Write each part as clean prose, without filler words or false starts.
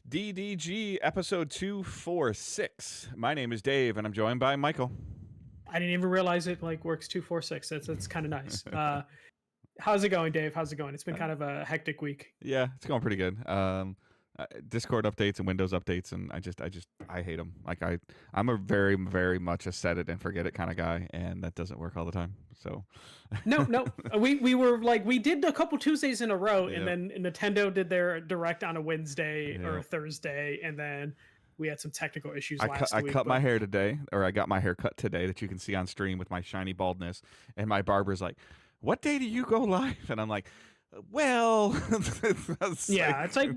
DDG episode 246. My name is Dave, and I'm joined by Michael. I didn't even realize it works 246. That's kind of nice. How's it going, Dave? How's it going? It's been kind of a hectic week. Yeah, it's going pretty good. Discord updates and Windows updates, and I hate them. Like I'm a very, very much a set it and forget it kind of guy, and that doesn't work all the time. So no, we were like, we did a couple Tuesdays in a row, and then Nintendo did their direct on a Wednesday or a Thursday, and then we had some technical issues last week. I cut my hair today, or I got my hair cut today that you can see on stream with my shiny baldness, and my barber's like, "What day do you go live?" And I'm like, "Well," it's like.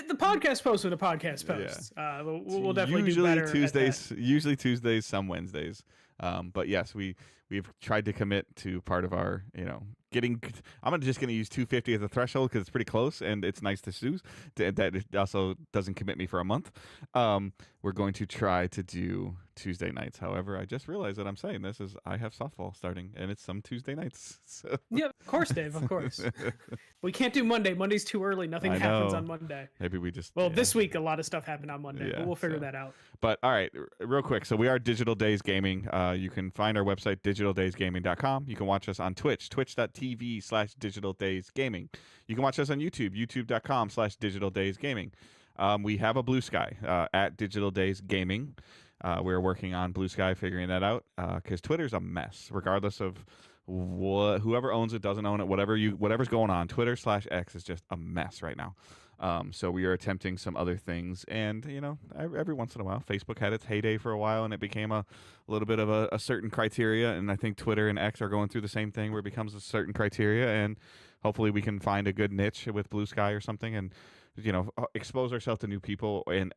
The podcast post with a podcast post. Yeah. We'll definitely do better. Usually Tuesdays, some Wednesdays. But yes, we've tried to commit to part of our, getting. I'm just going to use 250 as a threshold because it's pretty close and it's nice to choose. That it also doesn't commit me for a month. We're going to try to do Tuesday nights. However, I just realized that I'm saying this is I have softball starting and it's some Tuesday nights. So. Yeah, of course, Dave. Of course. We can't do Monday. Monday's too early. Nothing happens on Monday. Maybe we just. Well, this week a lot of stuff happened on Monday, but we'll figure that out. But all right, real quick. So we are Digital Days Gaming. You can find our website digitaldaysgaming.com. You can watch us on Twitch, twitch.tv/digitaldaysgaming. You can watch us on YouTube, youtube.com/digitaldaysgaming. We have a Blue Sky at Digital Days Gaming. We're working on Blue Sky, figuring that out because Twitter's a mess, regardless of whoever owns it, doesn't own it, whatever's going on. Twitter/X is just a mess right now. So we are attempting some other things, and every once in a while, Facebook had its heyday for a while, and it became a little bit of a certain criteria. And I think Twitter and X are going through the same thing, where it becomes a certain criteria, and hopefully we can find a good niche with Blue Sky or something, and expose ourselves to new people, and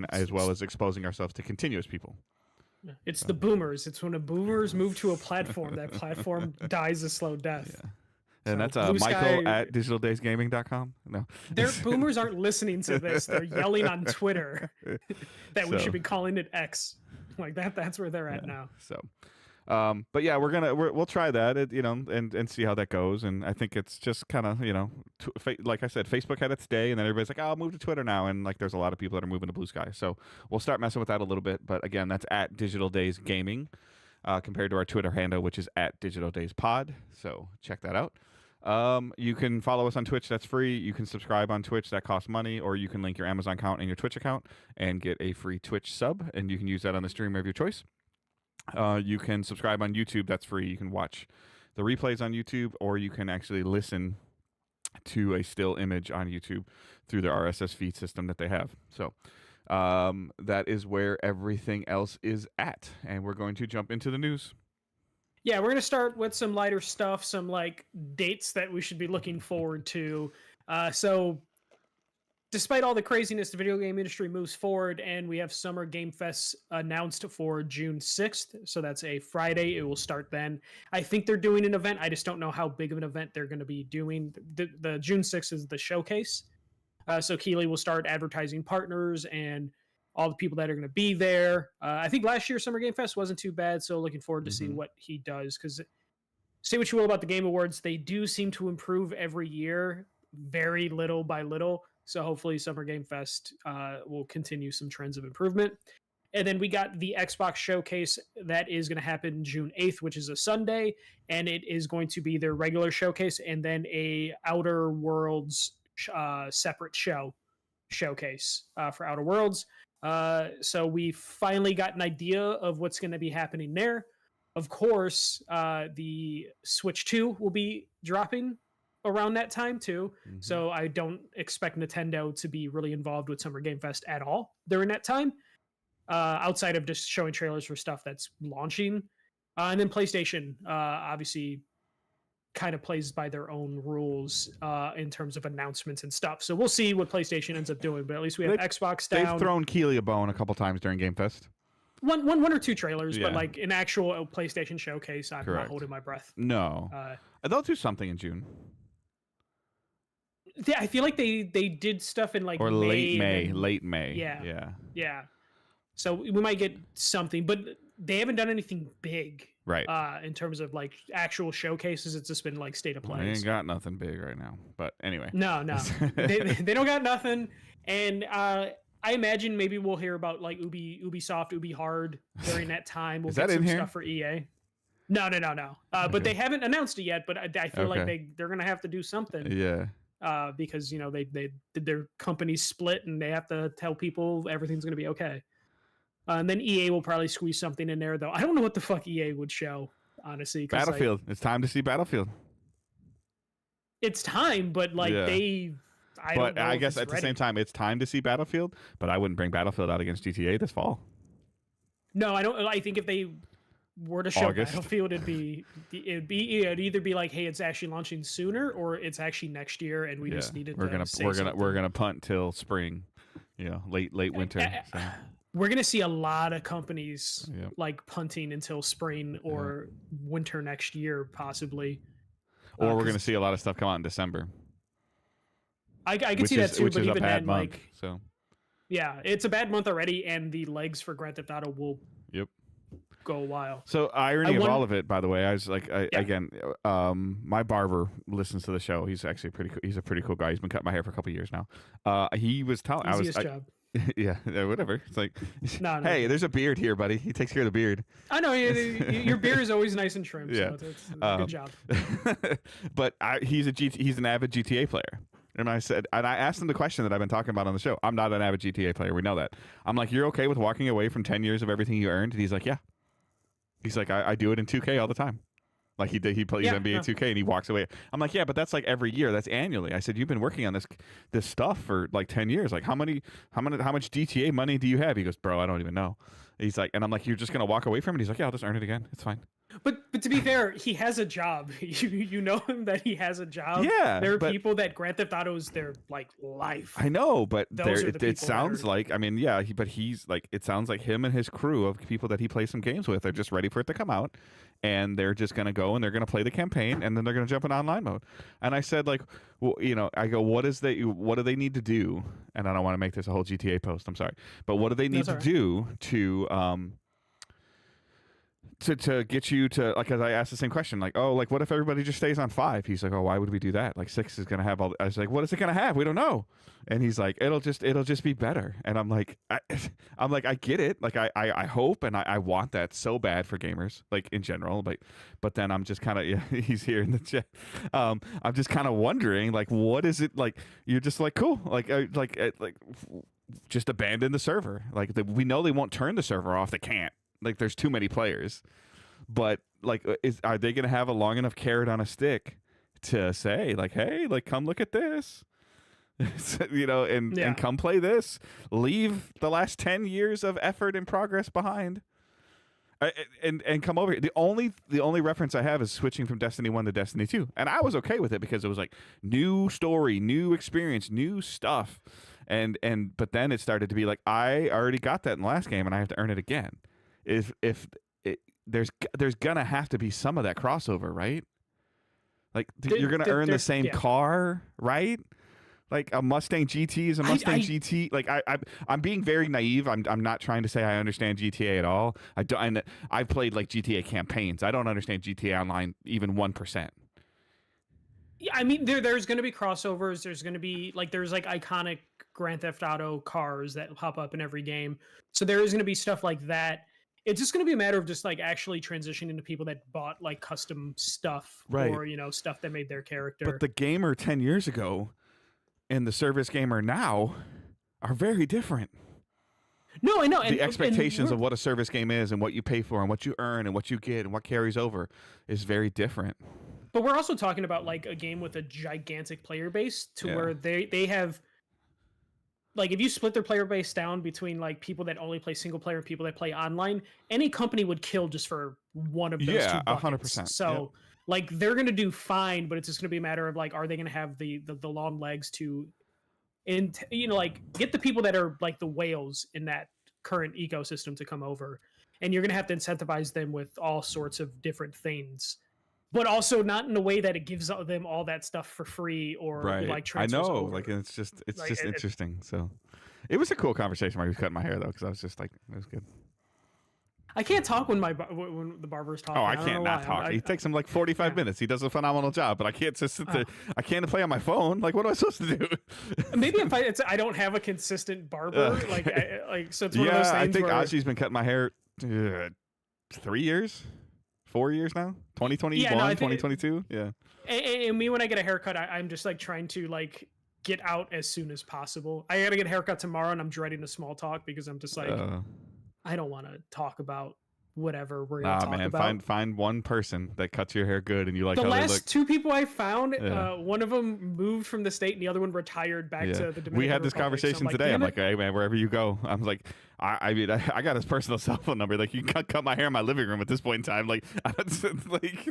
as well as exposing ourselves to continuous people. It's the boomers. It's when the boomers move to a platform, that platform dies a slow death. Yeah. And that's Michael at digitaldaysgaming.com. No, their boomers aren't listening to this. They're yelling on Twitter that we should be calling it X. Like that. That's where they're at now. So, but yeah, we'll try that, and see how that goes. And I think it's just kind of, like I said, Facebook had its day, and then everybody's like, "Oh, I'll move to Twitter now." And like, there's a lot of people that are moving to Blue Sky. So we'll start messing with that a little bit. But again, that's at Digital Days Gaming, compared to our Twitter handle, which is at Digital Days Pod. So check that out. You can follow us on Twitch. That's free. You can subscribe on Twitch. That costs money. Or you can link your Amazon account and your Twitch account and get a free Twitch sub, and you can use that on the streamer of your choice. You can subscribe on YouTube. That's free. You can watch the replays on YouTube, or you can actually listen to a still image on YouTube through their RSS feed system that they have. So that is where everything else is at. And we're going to jump into the news. Yeah, we're going to start with some lighter stuff, some like dates that we should be looking forward to. So despite all the craziness, the video game industry moves forward, and we have Summer Game Fest announced for June 6th. So that's a Friday. It will start then. I think they're doing an event. I just don't know how big of an event they're going to be doing. The June 6th is the showcase. So Keighley will start advertising partners and all the people that are going to be there. I think last year Summer Game Fest wasn't too bad, so looking forward to seeing what he does. Because say what you will about the Game Awards, they do seem to improve every year, very little by little. So hopefully Summer Game Fest will continue some trends of improvement. And then we got the Xbox Showcase that is going to happen June 8th, which is a Sunday. And it is going to be their regular showcase and then a Outer Worlds separate showcase for Outer Worlds. So we finally got an idea of what's going to be happening there. Of course, the Switch 2 will be dropping around that time too. So I don't expect Nintendo to be really involved with Summer Game Fest at all during that time, outside of just showing trailers for stuff that's launching. And then PlayStation obviously kind of plays by their own rules in terms of announcements and stuff. So we'll see what PlayStation ends up doing, but at least we have Xbox down. They've thrown Keighley a bone a couple times during Game Fest. One or two trailers, but like an actual PlayStation showcase, I'm not holding my breath. No. They'll do something in June. I feel like they did stuff in like late May. Yeah. So we might get something, but they haven't done anything big, right? In terms of like actual showcases, it's just been like state of play. They ain't got nothing big right now. But anyway, no, they don't got nothing. And I imagine maybe we'll hear about like Ubisoft, Ubi Hard during that time. We'll Is get that in some here? stuff for EA. No. But Okay. they haven't announced it yet. But I feel like Okay. they're gonna have to do something. Yeah. Because they did their company split and they have to tell people everything's gonna be okay. And then EA will probably squeeze something in there though. I don't know what the fuck EA would show, honestly. Battlefield. It's time to see Battlefield. It's time, but like Yeah. I But don't know I if guess it's at the ready. same time, it's time to see Battlefield. But I wouldn't bring Battlefield out against GTA this fall. No, I don't. I think if they were to show August. Battlefield, it'd either be like, hey, it's actually launching sooner, or it's actually next year, and we just needed. We're to gonna say we're something. gonna punt till spring. You know, late winter. So, We're gonna see a lot of companies Yep. like punting until spring or winter next year, possibly. or we're 'cause gonna see a lot of stuff come out in December, I can which see that is too, which but is a even bad then, month. like, So yeah, it's a bad month already, and the legs for Grand Theft Auto will Yep. go a while. So irony of won- all of it, by the way, I was like, Yeah. again, my barber listens to the show. He's actually he's a pretty cool guy. He's been cutting my hair for a couple of years now. He was telling, Easiest job. yeah, whatever. It's like, No. hey, there's a beard here, buddy. He takes care of the beard. I know your beer is always nice and trimmed. Yeah. So it's a good job. But he's an avid GTA player. And I asked him the question that I've been talking about on the show. I'm not an avid GTA player. We know that. I'm like, you're okay with walking away from 10 years of everything you earned? And he's like, yeah. He's like, I do it in 2K all the time. Like he plays NBA 2K and he walks away. I'm like, yeah, but that's like every year. That's annually. I said, you've been working on this stuff for like 10 years. Like how much GTA money do you have? He goes, bro, I don't even know. He's like, and I'm like, you're just gonna walk away from it? He's like, yeah, I'll just earn it again. It's fine. But to be fair, he has a job. You know him that he has a job. Yeah, there are but- people that Grand Theft Auto is their like life. I know, but Those are the it people that sounds are- like, I mean, yeah, but he's like, it sounds like him and his crew of people that he plays some games with are just ready for it to come out, and they're just gonna go and they're gonna play the campaign, and then they're gonna jump in online mode. And I said, like, well, you know, I go, what do they need to do? And I don't want to make this a whole GTA post. I'm sorry, but what do they need That's to all right. do to get you to, like, as I asked the same question, like, oh, like, what if everybody just stays on 5? He's like, oh, why would we do that? Like 6 is gonna have all. I was like, what is it gonna have? We don't know. And he's like, it'll just be better. And I'm like, I get it. Like I hope and I want that so bad for gamers, like in general. But then I'm just kind of, yeah, he's here in the chat. I'm just kind of wondering, like, what is it like? You're just like, cool, like just abandon the server. Like we know they won't turn the server off. They can't. Like there's too many players. But like, are they gonna have a long enough carrot on a stick to say, like, hey, like, come look at this? You know, and come play this. Leave the last 10 years of effort and progress behind, and come over here. The only reference I have is switching from Destiny 1 to Destiny 2, and I was okay with it because it was like new story, new experience, new stuff, but then it started to be like, I already got that in the last game, and I have to earn it again. There's gonna have to be some of that crossover, right? Like you're gonna earn the same car, right? Like a Mustang GT is a Mustang GT. Like I'm being very naive. I'm not trying to say I understand GTA at all. I've played like GTA campaigns. I don't understand GTA Online even 1%. Yeah, I mean, there's going to be crossovers. There's going to be there's iconic Grand Theft Auto cars that pop up in every game. So there is going to be stuff like that. It's just going to be a matter of just actually transitioning to people that bought custom stuff, right, or stuff that made their character. But the gamer 10 years ago and the service gamer now are very different. No, I know. The expectations of what a service game is and what you pay for and what you earn and what you get and what carries over is very different. But we're also talking about a game with a gigantic player base where they have if you split their player base down between people that only play single player and people that play online, any company would kill just for one of those two buckets. 100%. So they're going to do fine, but it's just going to be a matter of are they going to have the long legs to get the people that are the whales in that current ecosystem to come over. And you're going to have to incentivize them with all sorts of different things, but also not in a way that it gives them all that stuff for free or I know, over. It's just interesting. So it was a cool conversation while he was cutting my hair though, because I was just like, it was good. I can't talk when when the barber's talking. Oh, I don't can't know not why. talk. He takes him like 45 yeah. minutes. He does a phenomenal job, but I can't just sit there. Oh. I can't play on my phone. Like, what am I supposed to do? Maybe if I don't have a consistent barber, like so it's one of those Yeah, things I think where Aji's been cutting my hair 3 years, 4 years now. 2021, yeah, no, I think 2022. Yeah. and me when I get a haircut, I'm just like trying to like get out as soon as possible. I gotta get a haircut tomorrow, and I'm dreading the small talk because I'm just like I don't want to talk about whatever we're gonna talk man, about. find one person that cuts your hair good and you like The how they look. last two people I found, Yeah. One of them moved from the state, and the other one retired back to the Dominican We had this Republic. So conversation I'm today. I'm "Damn like, hey man, wherever you go, I'm like, I mean, I got his personal cell phone number. Like, you can cut my hair in my living room at this point in time. Like, like,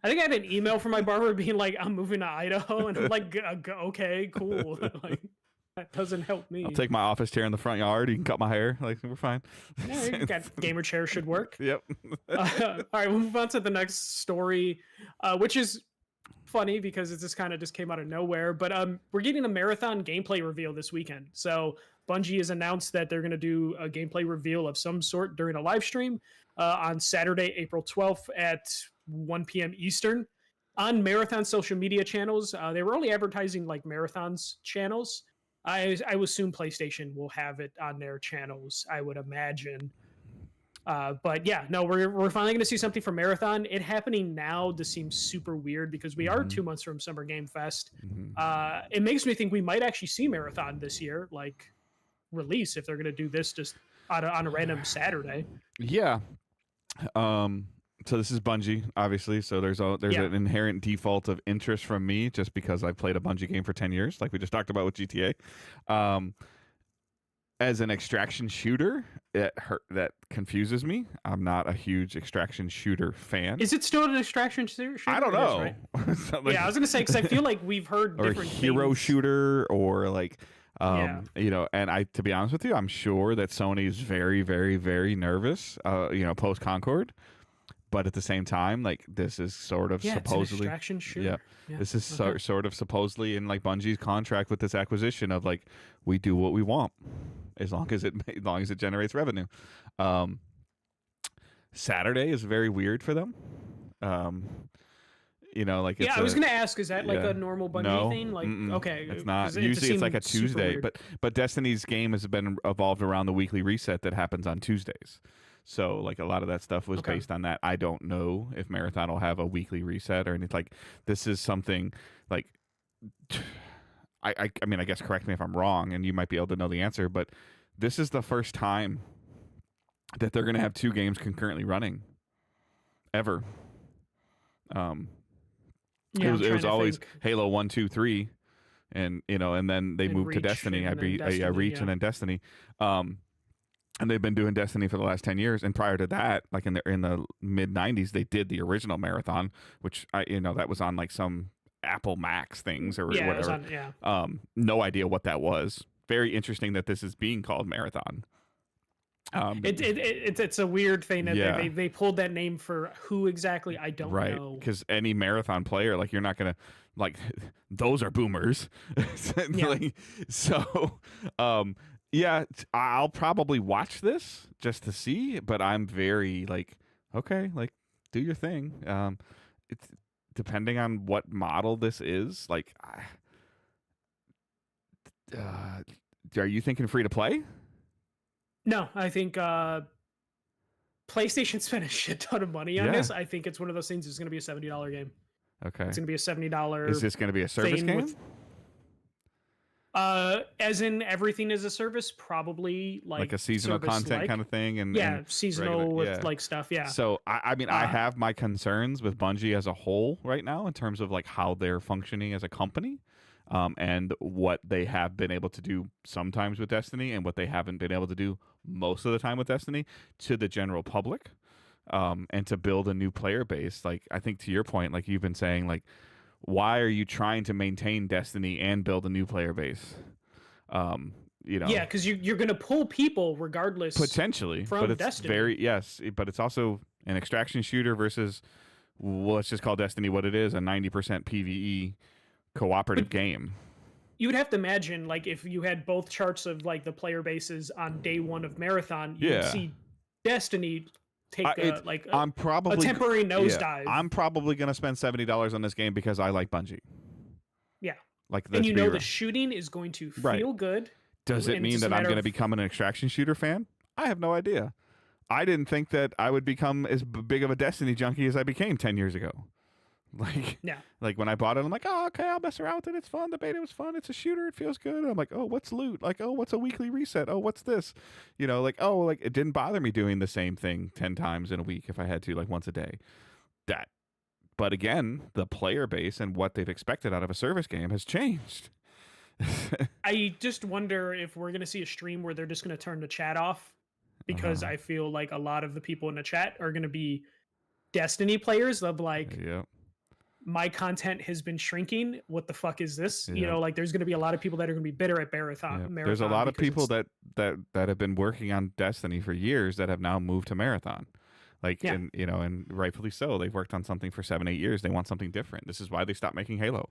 I think I had an email from my barber being like, "I'm moving to Idaho," and I'm like, "Okay, cool." Like, that doesn't help me. I'll take my office chair in the front yard. You can cut my hair. Like, we're fine. Yeah, you got gamer chair should work. Yep. All right, we'll move on to the next story, which is funny because it just came out of nowhere. But we're getting a marathon gameplay reveal this weekend. So Bungie has announced that they're going to do a gameplay reveal of some sort during a live stream on Saturday, April 12th at 1 p.m. Eastern on Marathon social media channels. They were only advertising like Marathon's channels. I would assume PlayStation will have it on their channels, I would imagine. But yeah, no, we're finally going to see something from Marathon. It happening now just seems super weird because we are 2 months from Summer Game Fest. It makes me think we might actually see Marathon this year, like release, if they're going to do this just on a random Saturday. Yeah. So this is Bungie, obviously. So there's an inherent default of interest from me just because I've played a Bungie game for 10 years, like we just talked about with GTA. As an extraction shooter, that confuses me. I'm not a huge extraction shooter fan. Is it still an extraction shooter? I don't know. Right? Yeah, I was gonna say because I feel like we've heard or different hero things. shooter or like Yeah. you know, and to be honest with you, I'm sure that Sony is very, very, very nervous, post Concord. But at the same time, like, this is sort of supposedly it's an extraction shooter. Yeah. This is sort of supposedly in like Bungie's contract with this acquisition of like, we do what we want as long as it generates revenue. Saturday is very weird for them. Like I was gonna ask, is that like a normal Bungie thing? Like, okay, it's not. Usually it's like a Tuesday, but Destiny's game has been evolved around the weekly reset that happens on Tuesdays. So like a lot of that stuff was based on that. I don't know if Marathon will have a weekly reset or anything. Like, this is something like, I mean, I guess correct me if I'm wrong, and you might be able to know the answer, but this is the first time that they're going to have two games concurrently running ever. It was always Halo 1, 2, 3, and and then they moved to Destiny. Reach and then Destiny. And they've been doing Destiny for the last 10 years. And prior to that, like in the mid 90s, they did the original Marathon, which that was on like some Apple Max things or whatever. It was on, no idea what that was. Very interesting that this is being called Marathon. It's a weird thing that they pulled that name for who exactly, I don't know. Right, because any Marathon player, like, you're not gonna like those are boomers. Yeah, I'll probably watch this just to see, but I'm very like, okay, like, do your thing. It's depending on what model this is. Like, are you thinking free to play? No, I think PlayStation spent a shit ton of money on this. I think it's one of those things. It's going to be a $70 game. Okay, it's going to be a $70. Is this going to be a service game? As in everything is a service, probably like a seasonal content kind of thing, and seasonal regular, with like stuff. Yeah. So I mean, I have my concerns with Bungie as a whole right now in terms of like how they're functioning as a company, and what they have been able to do sometimes with Destiny, and what they haven't been able to do most of the time with Destiny to the general public, and to build a new player base. Like, I think to your point, like you've been saying, like, why are you trying to maintain Destiny and build a new player base? Yeah, because you're going to pull people regardless. Potentially, from but it's Destiny. but it's also an extraction shooter versus, well, let's just call Destiny what it is, a 90% PvE cooperative game. You would have to imagine, like, if you had both charts of like the player bases on day one of Marathon, you would see Destiny take like I'm a probably temporary yeah, nosedive. I'm probably gonna spend $70 on this game because I like Bungie. Yeah. Like, And let's you be know real. the shooting is going to Right. feel good. Does it And it's mean just a that I'm matter going to of become an extraction shooter fan? I have no idea. I didn't think that I would become as big of a Destiny junkie as I became 10 years ago. Like, yeah. like when I bought it, I'm like, oh, okay, I'll mess around with it. It's fun. The beta was fun. It's a shooter. It feels good. I'm like, oh, what's loot? Like, oh, what's a weekly reset? Oh, what's this? You know, like, oh, like it didn't bother me doing the same thing 10 times in a week if I had to, like once a day. But again, the player base and what they've expected out of a service game has changed. I just wonder if we're going to see a stream where they're just going to turn the chat off, because I feel like a lot of the people in the chat are going to be Destiny players. They'll be like, Yep. my content has been shrinking. What the fuck is this? You Yep. know, like there's going to be a lot of people that are going to be bitter at Marathon. Yep. Marathon There's a lot of because people it's- that have been working on Destiny for years that have now moved to Marathon. Like, Yeah. and you know, and rightfully so. They've worked on something for 7-8 years. They want something different. This is why they stopped making Halo.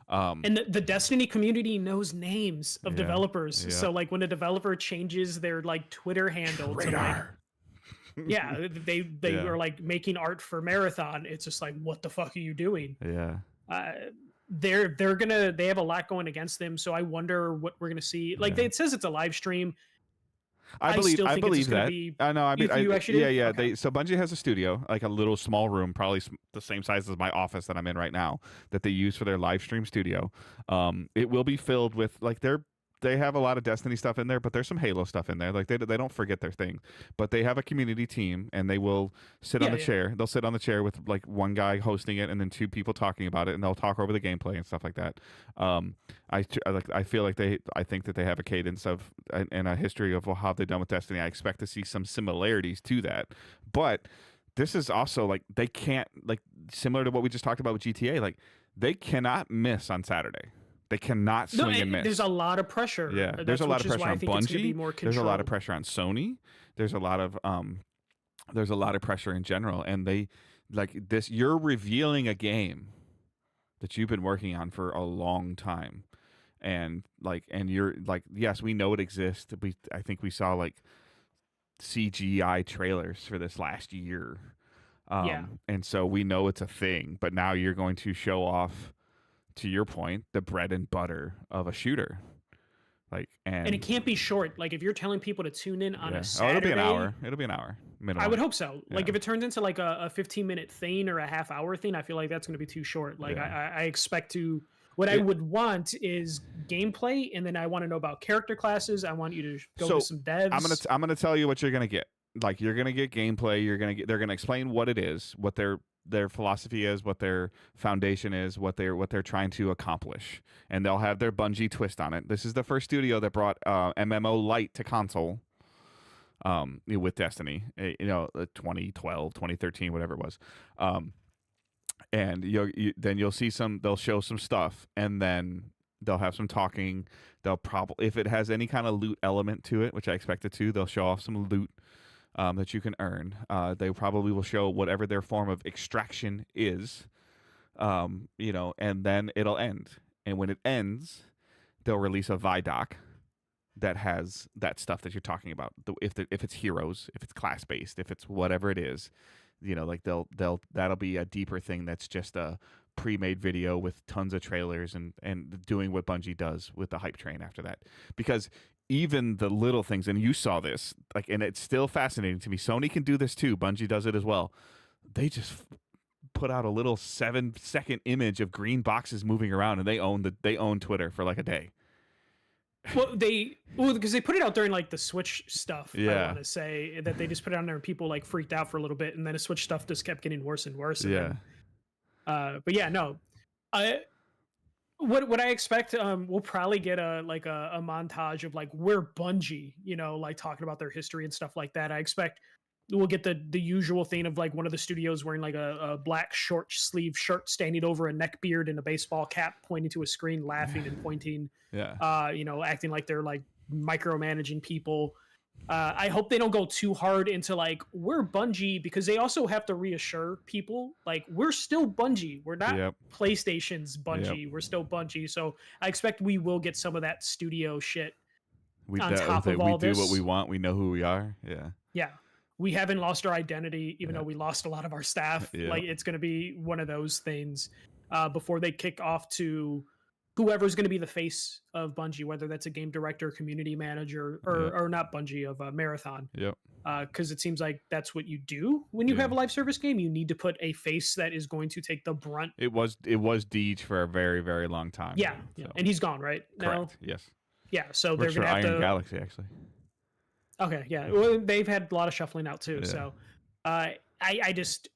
And the Destiny community knows names of Yeah, developers. yeah. So like when a developer changes their like Twitter handle to like, Radar. yeah, they Yeah. are like making art for Marathon. It's just like, what the fuck are you doing? Yeah. They have a lot going against them. So I wonder what we're gonna see. Like Yeah. it says it's a live stream. I believe still think it's believe just gonna that. be. I know. I mean, you actually yeah, do? yeah. Okay. So Bungie has a studio, like a little small room, probably the same size as my office that I'm in right now, that they use for their live stream studio. It will be filled with like they have a lot of Destiny stuff in there, but there's some Halo stuff in there. Like they don't forget their thing, but they have a community team, and they will sit on the chair. They'll sit on the chair with like one guy hosting it, and then two people talking about it, and they'll talk over the gameplay and stuff like that. I feel like I think that they have a cadence of and a history of how they've done with Destiny. I expect to see some similarities to that, but this is also like they can't, like, similar to what we just talked about with GTA. Like they cannot miss on Saturday. They cannot swing and miss. There's a lot of pressure. Yeah, there's a lot of pressure on Bungie. There's a lot of controlled. pressure on Sony. There's a lot of pressure in general, and they like this. You're revealing a game that you've been working on for a long time, and you're like, yes, we know it exists. I think we saw like CGI trailers for this last year, and so we know it's a thing. But now you're going to show off, to your point, the bread and butter of a shooter, like, and it can't be short. Like if you're telling people to tune in on a Saturday, it'll be an hour. It'll be an hour minimum. I would hope so. Like Yeah. if it turns into like a 15-minute thing or a half-hour thing, I feel like that's going to be too short. Like Yeah. I expect to. What I would want is gameplay, and then I want to know about character classes. I want you to go to some devs. I'm gonna tell you what you're gonna get. Like you're gonna get gameplay. They're gonna explain what it is, what their philosophy is, what their foundation is, what they're trying to accomplish, and they'll have their Bungie twist on it. This is the first studio that brought MMO Lite to console, with Destiny, 2012, 2013, whatever it was, and then you'll see they'll show some stuff, and then they'll have some talking. They'll probably, if it has any kind of loot element to it, which I expect it to, they'll show off some loot that you can earn. They probably will show whatever their form of extraction is, and then it'll end. And when it ends, they'll release a Vidoc that has that stuff that you're talking about. If it's heroes, if it's class based, if it's whatever it is, like that'll be a deeper thing that's just a pre-made video with tons of trailers and doing what Bungie does with the hype train after that. Because even the little things, and you saw this, like, and it's still fascinating to me. Sony can do this too. Bungie does it as well. They just put out a little 7-second image of green boxes moving around, and they own Twitter for like a day. Well, because they put it out during like the Switch stuff. Yeah. I want to say that they just put it on there and people like freaked out for a little bit, and then the Switch stuff just kept getting worse and worse. And Yeah. then, but yeah, no. What I expect, we'll probably get a montage of like we're Bungie, like talking about their history and stuff like that. I expect we'll get the usual thing of like one of the studios wearing like a black short sleeve shirt, standing over a neck beard and a baseball cap, pointing to a screen, laughing and pointing. Yeah. Acting like they're like micromanaging people. I hope they don't go too hard into like we're Bungie, because they also have to reassure people like we're still Bungie. We're not PlayStation's Bungie. We're still Bungie. So I expect we will get some of that studio shit We on top of all we do this. what we want. We know who we are. Yeah. Yeah. we haven't lost our identity, even Yeah. though we lost a lot of our staff. Yeah. Like it's going to be one of those things before they kick off to whoever's going to be the face of Bungie, whether that's a game director, community manager, or not Bungie, of Marathon. Yep. Because it seems like that's what you do when you Yeah. have a live service game. You need to put a face that is going to take the brunt. It was Deej for a very, very long time. Yeah, So. and he's gone, right? Correct. Yes. Yeah, so Works they're for going to have Iron to. Galaxy, actually. Okay, yeah. Well, they've had a lot of shuffling out too. Yeah. So I just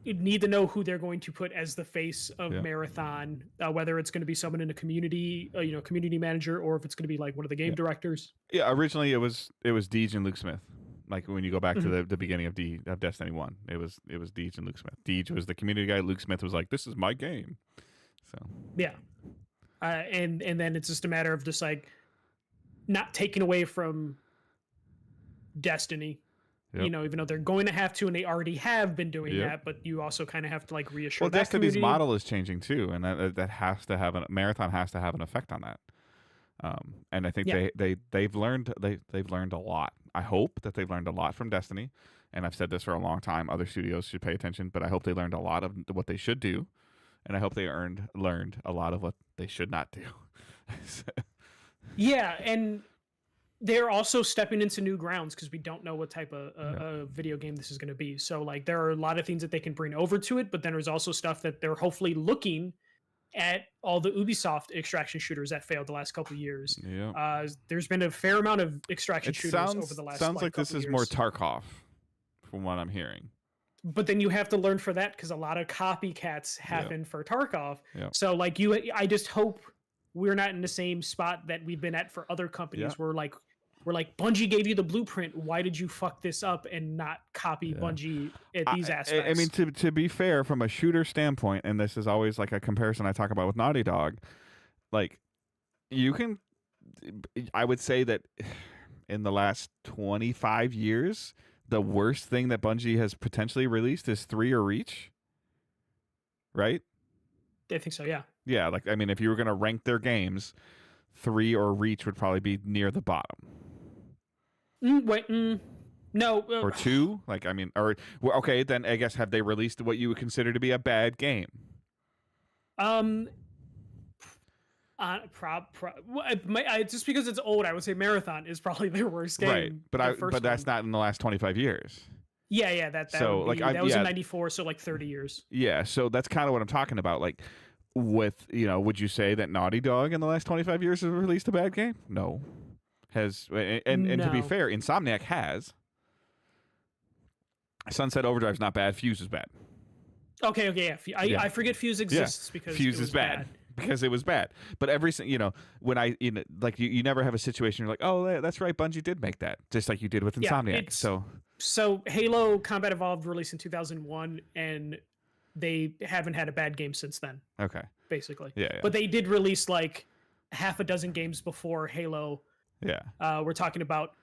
need to know who they're going to put as the face of Yeah. Marathon, whether it's going to be someone in a community, community manager, or if it's going to be like one of the game Yeah. directors. Yeah, originally it was Deej and Luke Smith. Like when you go back Mhm. to the beginning of Destiny 1, it was Deej and Luke Smith. Deej was the community guy. Luke Smith was like, "This is my game." So Yeah. And then it's just a matter of just like not taking away from Destiny. Yep. Even though they're going to have to, and they already have been doing Yep. that, but you also kind of have to like reassure well, that Destiny's community. model is changing too, and that has to have Marathon has to have an effect on that. And I think Yeah. they've learned a lot. I hope that they've learned a lot from Destiny, and I've said this for a long time. Other studios should pay attention, but I hope they learned a lot of what they should do, and I hope they learned a lot of what they should not do. Yeah, and they're also stepping into new grounds because we don't know what type of video game this is going to be. So like there are a lot of things that they can bring over to it, but then there's also stuff that they're hopefully looking at all the Ubisoft extraction shooters that failed the last couple of years. Yeah. There's been a fair amount of extraction It shooters sounds over the last like this couple is years. more Tarkov, from what I'm hearing. But then you have to learn for that because a lot of copycats happen for Tarkov. Yeah. So like I just hope we're not in the same spot that we've been at for other companies Yeah. where like Bungie gave you the blueprint. Why did you fuck this up and not copy Yeah. Bungie at these aspects? I mean, to be fair, from a shooter standpoint, and this is always like a comparison I talk about with Naughty Dog, like I would say that in the last 25 years, the worst thing that Bungie has potentially released is 3 or Reach, right? I think so, yeah. Yeah, like I mean, if you were gonna rank their games, 3 or Reach would probably be near the bottom. No. Or 2, like I mean, or well, okay, then I guess have they released what you would consider to be a bad game? Just because it's old, I would say Marathon is probably their worst game. Right, but that's one. not in the last 25 years. Yeah, that So, would like, be, I- that was in yeah. '94, so like 30 years. Yeah, so that's kind of what I'm talking about. Like, with would you say that Naughty Dog in the last 25 years has released a bad game? No, and to be No. fair, Insomniac has. Sunset Overdrive's not bad. Fuse is bad. Okay, yeah. Yeah. I forget Fuse exists because Fuse it was is bad. Because it was bad. But when like you never have a situation you're like, oh, that's right, Bungie did make that, just like you did with Yeah, Insomniac. So Halo Combat Evolved released in 2001, and they haven't had a bad game since then, Okay, basically. yeah. But they did release like half a dozen games before Halo. Yeah. We're talking about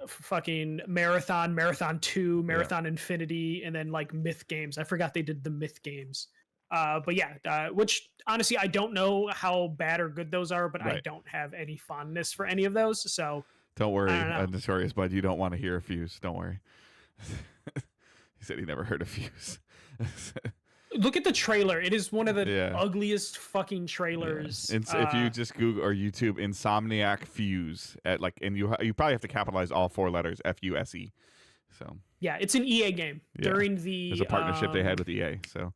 fucking Marathon 2, Marathon Infinity, and then like Myth games. I forgot they did the Myth games. But yeah, which honestly I don't know how bad or good those are, but I Right. don't have any fondness for any of those. So Don't worry, I don't know. Notorious Bud. You don't want to hear a Fuse. Don't worry. He said he never heard a Fuse. look at the trailer. It is one of the Yeah. ugliest fucking trailers. If you just Google or YouTube Insomniac Fuse and you probably have to capitalize all 4 letters FUSE. So yeah, it's an EA game Yeah. during the. there's a partnership they had with EA. So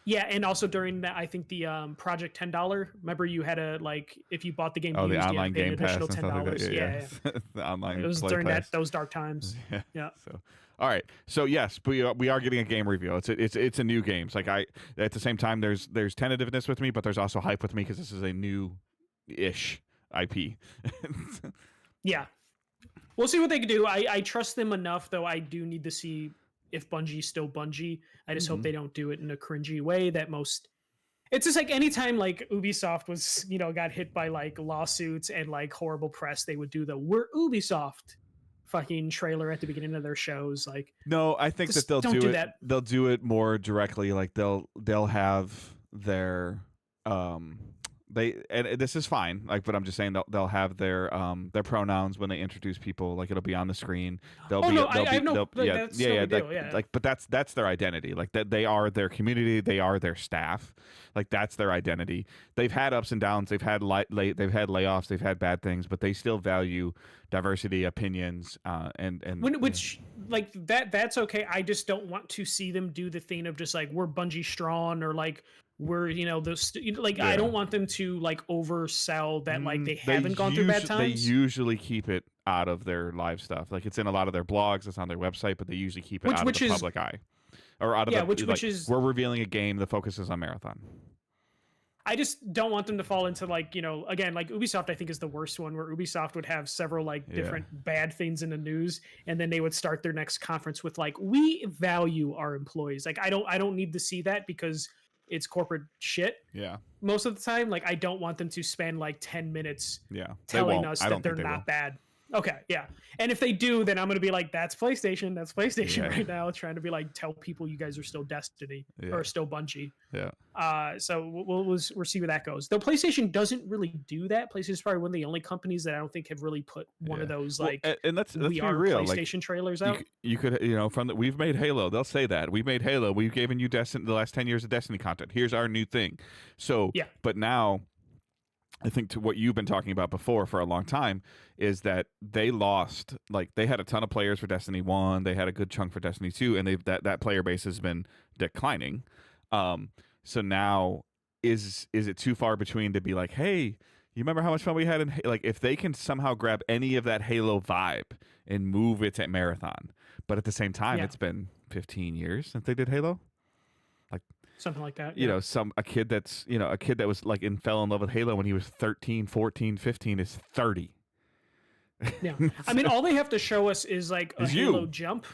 Yeah, and also during that, I think the Project $10. Remember, you had a if you bought the game, the used, you had to online pay an game pass and additional stuff like that. $10. Yeah. The online. It was play during pass. those dark times. Yeah. So, all right. So yes, we are getting a game review. It's a new game. It's like at the same time there's tentativeness with me, but there's also hype with me because this is a new-ish IP. Yeah. We'll see what they can do. I trust them enough, though. I do need to see if Bungie's still Bungie. I just hope Mhm. they don't do it in a cringy way that most. It's just like anytime like Ubisoft was, got hit by like lawsuits and like horrible press, they would do the "We're Ubisoft" fucking trailer at the beginning of their shows. Like, No, I think that Just they'll don't do do it. that. They'll do it more directly. Like they'll have their and this is fine, like, but I'm just saying they'll have their pronouns when they introduce people, like it'll be on the screen. They'll Oh be no, they'll I be have no. they'll, Like, yeah that's yeah no yeah big deal. Yeah. like, but that's their identity, like that they are their community, they are their staff, like that's their identity. They've had ups and downs, they've had they've had layoffs, they've had bad things, but they still value diversity, opinions, and Which like that's okay. I just don't want to see them do the thing of just like we're Bungie strong or like we're those like I Yeah. don't want them to like oversell that like they They haven't gone through bad They times. usually keep it out of their live stuff. Like it's in a lot of their blogs, it's on their website, but they usually keep it out Which of the is- public eye. Or out of the which like, is we're revealing a game, the focus is on Marathon. I just don't want them to fall into like, again, like Ubisoft, I think is the worst one where Ubisoft would have several like Yeah. different bad things in the news. And then they would start their next conference with like, we value our employees. Like, I don't need to see that because it's corporate shit Yeah. most of the time. Like, I don't want them to spend like 10 minutes Yeah. telling won't. us I that don't they're think they not will. bad. Okay, yeah. And if they do, then I'm gonna be like, that's PlayStation Yeah. right now, trying to be like, tell people you guys are still Destiny Yeah. or still Bungie. Yeah. So we'll see where that goes. Though PlayStation doesn't really do that. PlayStation's probably one of the only companies that I don't think have really put one of Yeah. those Well, like and let's we be are real. Like, PlayStation trailers you, out. you could from the, we've made Halo. They'll say that we've made Halo. We've given you Destiny the last 10 years of Destiny content. Here's our new thing. So Yeah. But now, I think to what you've been talking about before for a long time is that they lost, like they had a ton of players for Destiny 1, they had a good chunk for Destiny 2, and that player base has been declining. So now is it too far between to be like, hey, you remember how much fun we had in like if they can somehow grab any of that Halo vibe and move it to Marathon, but at the same time Yeah. it's been 15 years since they did Halo. Something like that. You know, a kid that was like fell in love with Halo when he was 13, 14, 15 is 30. Yeah. I mean, all they have to show us is like a Is Halo you. jump.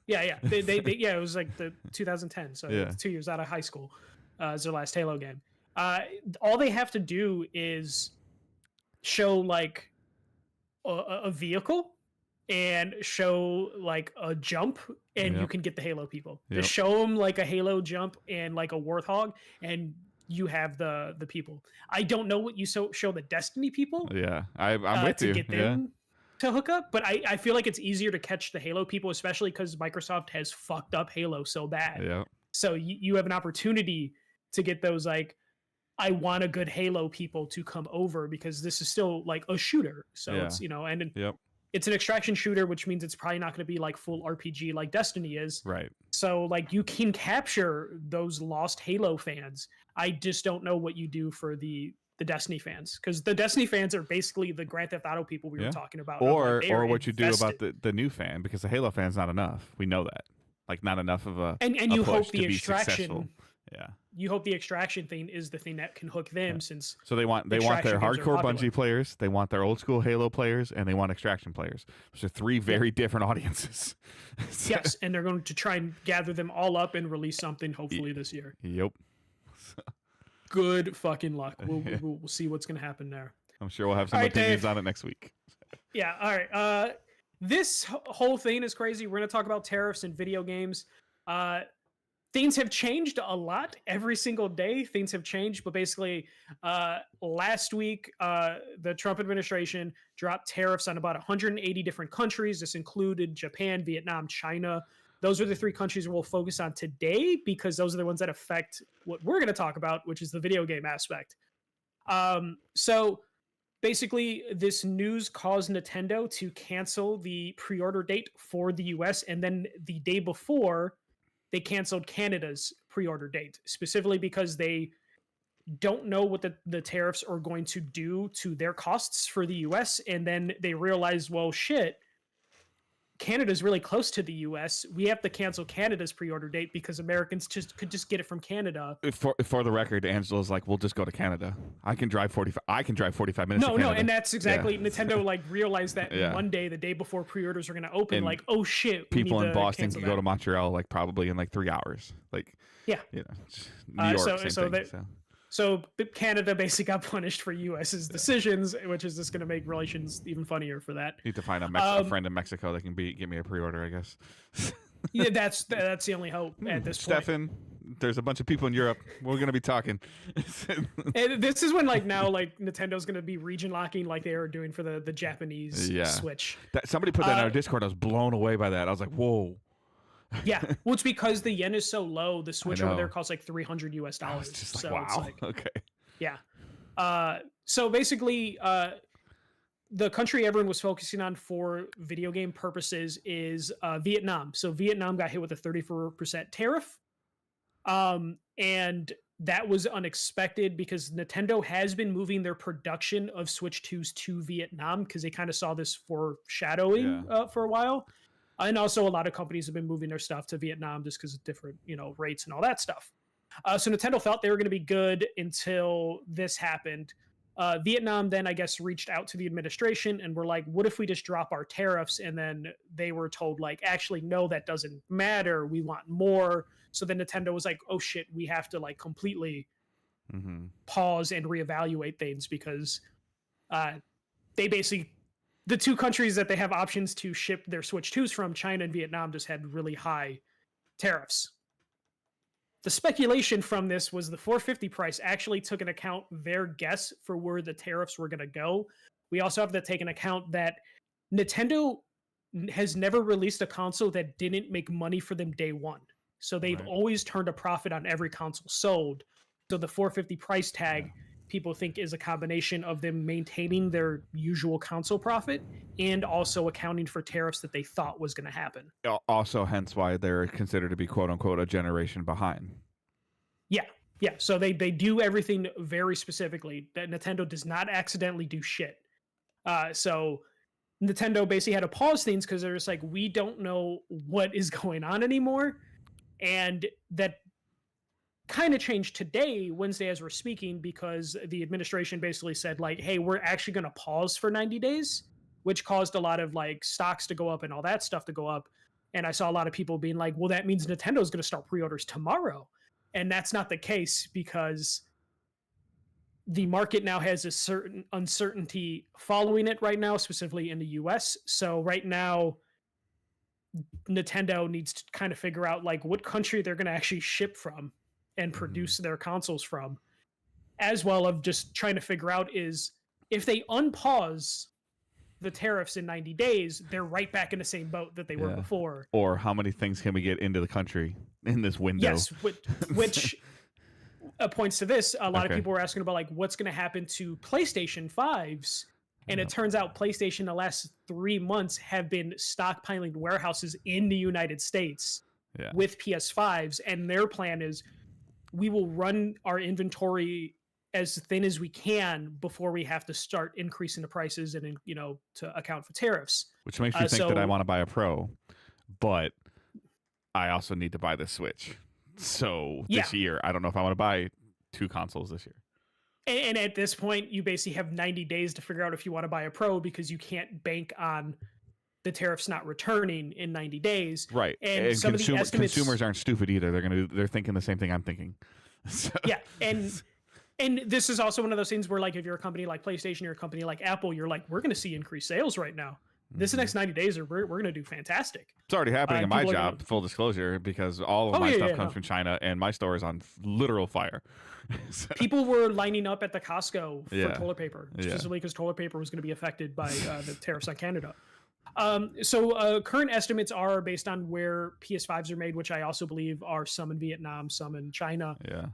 Yeah. They yeah, it was like the 2010. So Yeah. it's 2 years out of high school. Is their last Halo game. All they have to do is show like a vehicle and show like a jump and you Yep. can get the Halo people. Yep. Just show them like a Halo jump and like a Warthog and you have the people. I don't know what you show the Destiny people Yeah, I'm with to you. get them to hook up, but I feel like it's easier to catch the Halo people, especially because Microsoft has fucked up Halo so bad. Yeah. So you have an opportunity to get those like, I want a good Halo people to come over because this is still like a shooter. So Yeah. it's and Yep. it's an extraction shooter, which means it's probably not going to be like full RPG like Destiny is. Right. So like you can capture those lost Halo fans. I just don't know what you do for the Destiny fans because the Destiny fans are basically the Grand Theft Auto people we Yeah. were talking about. of, like, Or they are what you do about invested. the new fan, because the Halo fan's not enough. We know that. Like not enough of a and a you push hope to the be successful. extraction. Yeah. You hope the extraction thing is the thing that can hook them Yeah. since So they want their Extraction games are hardcore popular. Bungie players, they want their old school Halo players, and they want extraction players. Those are three very different audiences. So- yes, and they're going to try and gather them all up and release something hopefully this year. Yep. Good fucking luck. We'll see what's going to happen there. I'm sure we'll have some All right, opinions Dave. on it next week. Yeah. All right. This whole thing is crazy. We're going to talk about tariffs and video games. Things have changed a lot every single day. Things have changed, but basically, last week, the Trump administration dropped tariffs on about 180 different countries. This included Japan, Vietnam, China. Those are the three countries we'll focus on today because those are the ones that affect what we're going to talk about, which is the video game aspect. So basically, this news caused Nintendo to cancel the pre-order date for the US, and then the day before, they canceled Canada's pre-order date, specifically because they don't know what the tariffs are going to do to their costs for the US. And then they realized, well, shit, Canada's really close to the US. We have to cancel Canada's pre-order date because Americans could just get it from Canada. For the record, Angela's like, we'll just go to Canada. I can drive 45 minutes No, to Canada. and that's exactly Nintendo like realized that Yeah. Monday, the day before pre-orders are going to open, And like, oh shit, we people need in to Boston cancel can go that. to Montreal like probably in like 3 hours. Like, Yeah. New York, so same so thing. that- So. So Canada basically got punished for US's decisions, which is just going to make relations even funnier for that. Need to find a friend in Mexico that can get me a pre-order, I guess. Yeah, that's the only hope at this point. Stefan, There's a bunch of people in Europe. We're gonna be talking. And this is when like now like Nintendo's gonna be region locking like they are doing for the Japanese Yeah. Switch. Somebody put that in our Discord. I was blown away by that. I was like, whoa. Yeah, well, it's because the yen is so low. The Switch over there know. costs like $300 US. I was just like, So wow. it's like, Okay. yeah. So basically, the country everyone was focusing on for video game purposes is Vietnam. So Vietnam got hit with a 34% tariff. And that was unexpected because Nintendo has been moving their production of Switch 2s to Vietnam because they kind of saw this foreshadowing for a while. And also a lot of companies have been moving their stuff to Vietnam just because of different, rates and all that stuff. So Nintendo felt they were going to be good until this happened. Vietnam then, I guess, reached out to the administration and were like, what if we just drop our tariffs? And then they were told, like, actually, no, that doesn't matter. We want more. So then Nintendo was like, oh, shit, we have to, like, completely pause and reevaluate things because they basically, the two countries that they have options to ship their Switch 2s from, China and Vietnam, just had really high tariffs. The speculation from this was the 450 price actually took into account their guess for where the tariffs were going to go. We also have to take into account that Nintendo has never released a console that didn't make money for them day one. So they've always turned a profit on every console sold. So the 450 price tag, people think, is a combination of them maintaining their usual console profit and also accounting for tariffs that they thought was going to happen. Also, hence why they're considered to be quote unquote a generation behind. Yeah. So they do everything very specifically. That Nintendo does not accidentally do shit. So Nintendo basically had to pause things because they're just like, we don't know what is going on anymore. And that kind of changed today, Wednesday, as we're speaking, because the administration basically said, like, hey, we're actually going to pause for 90 days, which caused a lot of like stocks to go up and all that stuff to go up. And I saw a lot of people being like, well, that means Nintendo is going to start pre-orders tomorrow. And that's not the case because the market now has a certain uncertainty following it right now, specifically in the US. So right now, Nintendo needs to kind of figure out like what country they're going to actually ship from and produce their consoles from, as well of just trying to figure out is if they unpause the tariffs in 90 days, they're right back in the same boat that they were before. Or how many things can we get into the country in this window? Yes, which points to this. A lot of people were asking about like what's going to happen to PlayStation 5s. And it turns out PlayStation the last 3 months have been stockpiling warehouses in the United States with PS5s. And their plan is we will run our inventory as thin as we can before we have to start increasing the prices and, to account for tariffs. Which makes me think that I want to buy a Pro, but I also need to buy the Switch. So this year, I don't know if I want to buy 2 consoles this year. And at this point, you basically have 90 days to figure out if you want to buy a Pro because you can't bank on the tariffs not returning in 90 days. Right. And some of the estimates, consumers aren't stupid either. They're thinking the same thing I'm thinking. So. Yeah. And this is also one of those things where, like, if you're a company like PlayStation, you're a company like Apple, you're like, we're going to see increased sales right now. This next 90 days, we're going to do fantastic. It's already happening in my job, full disclosure, because all of my stuff comes from China, and my store is on literal fire. So. People were lining up at the Costco for toilet paper, specifically because toilet paper was going to be affected by the tariffs on Canada. So current estimates are based on where PS5s are made, which I also believe are some in Vietnam, some in China. Yeah.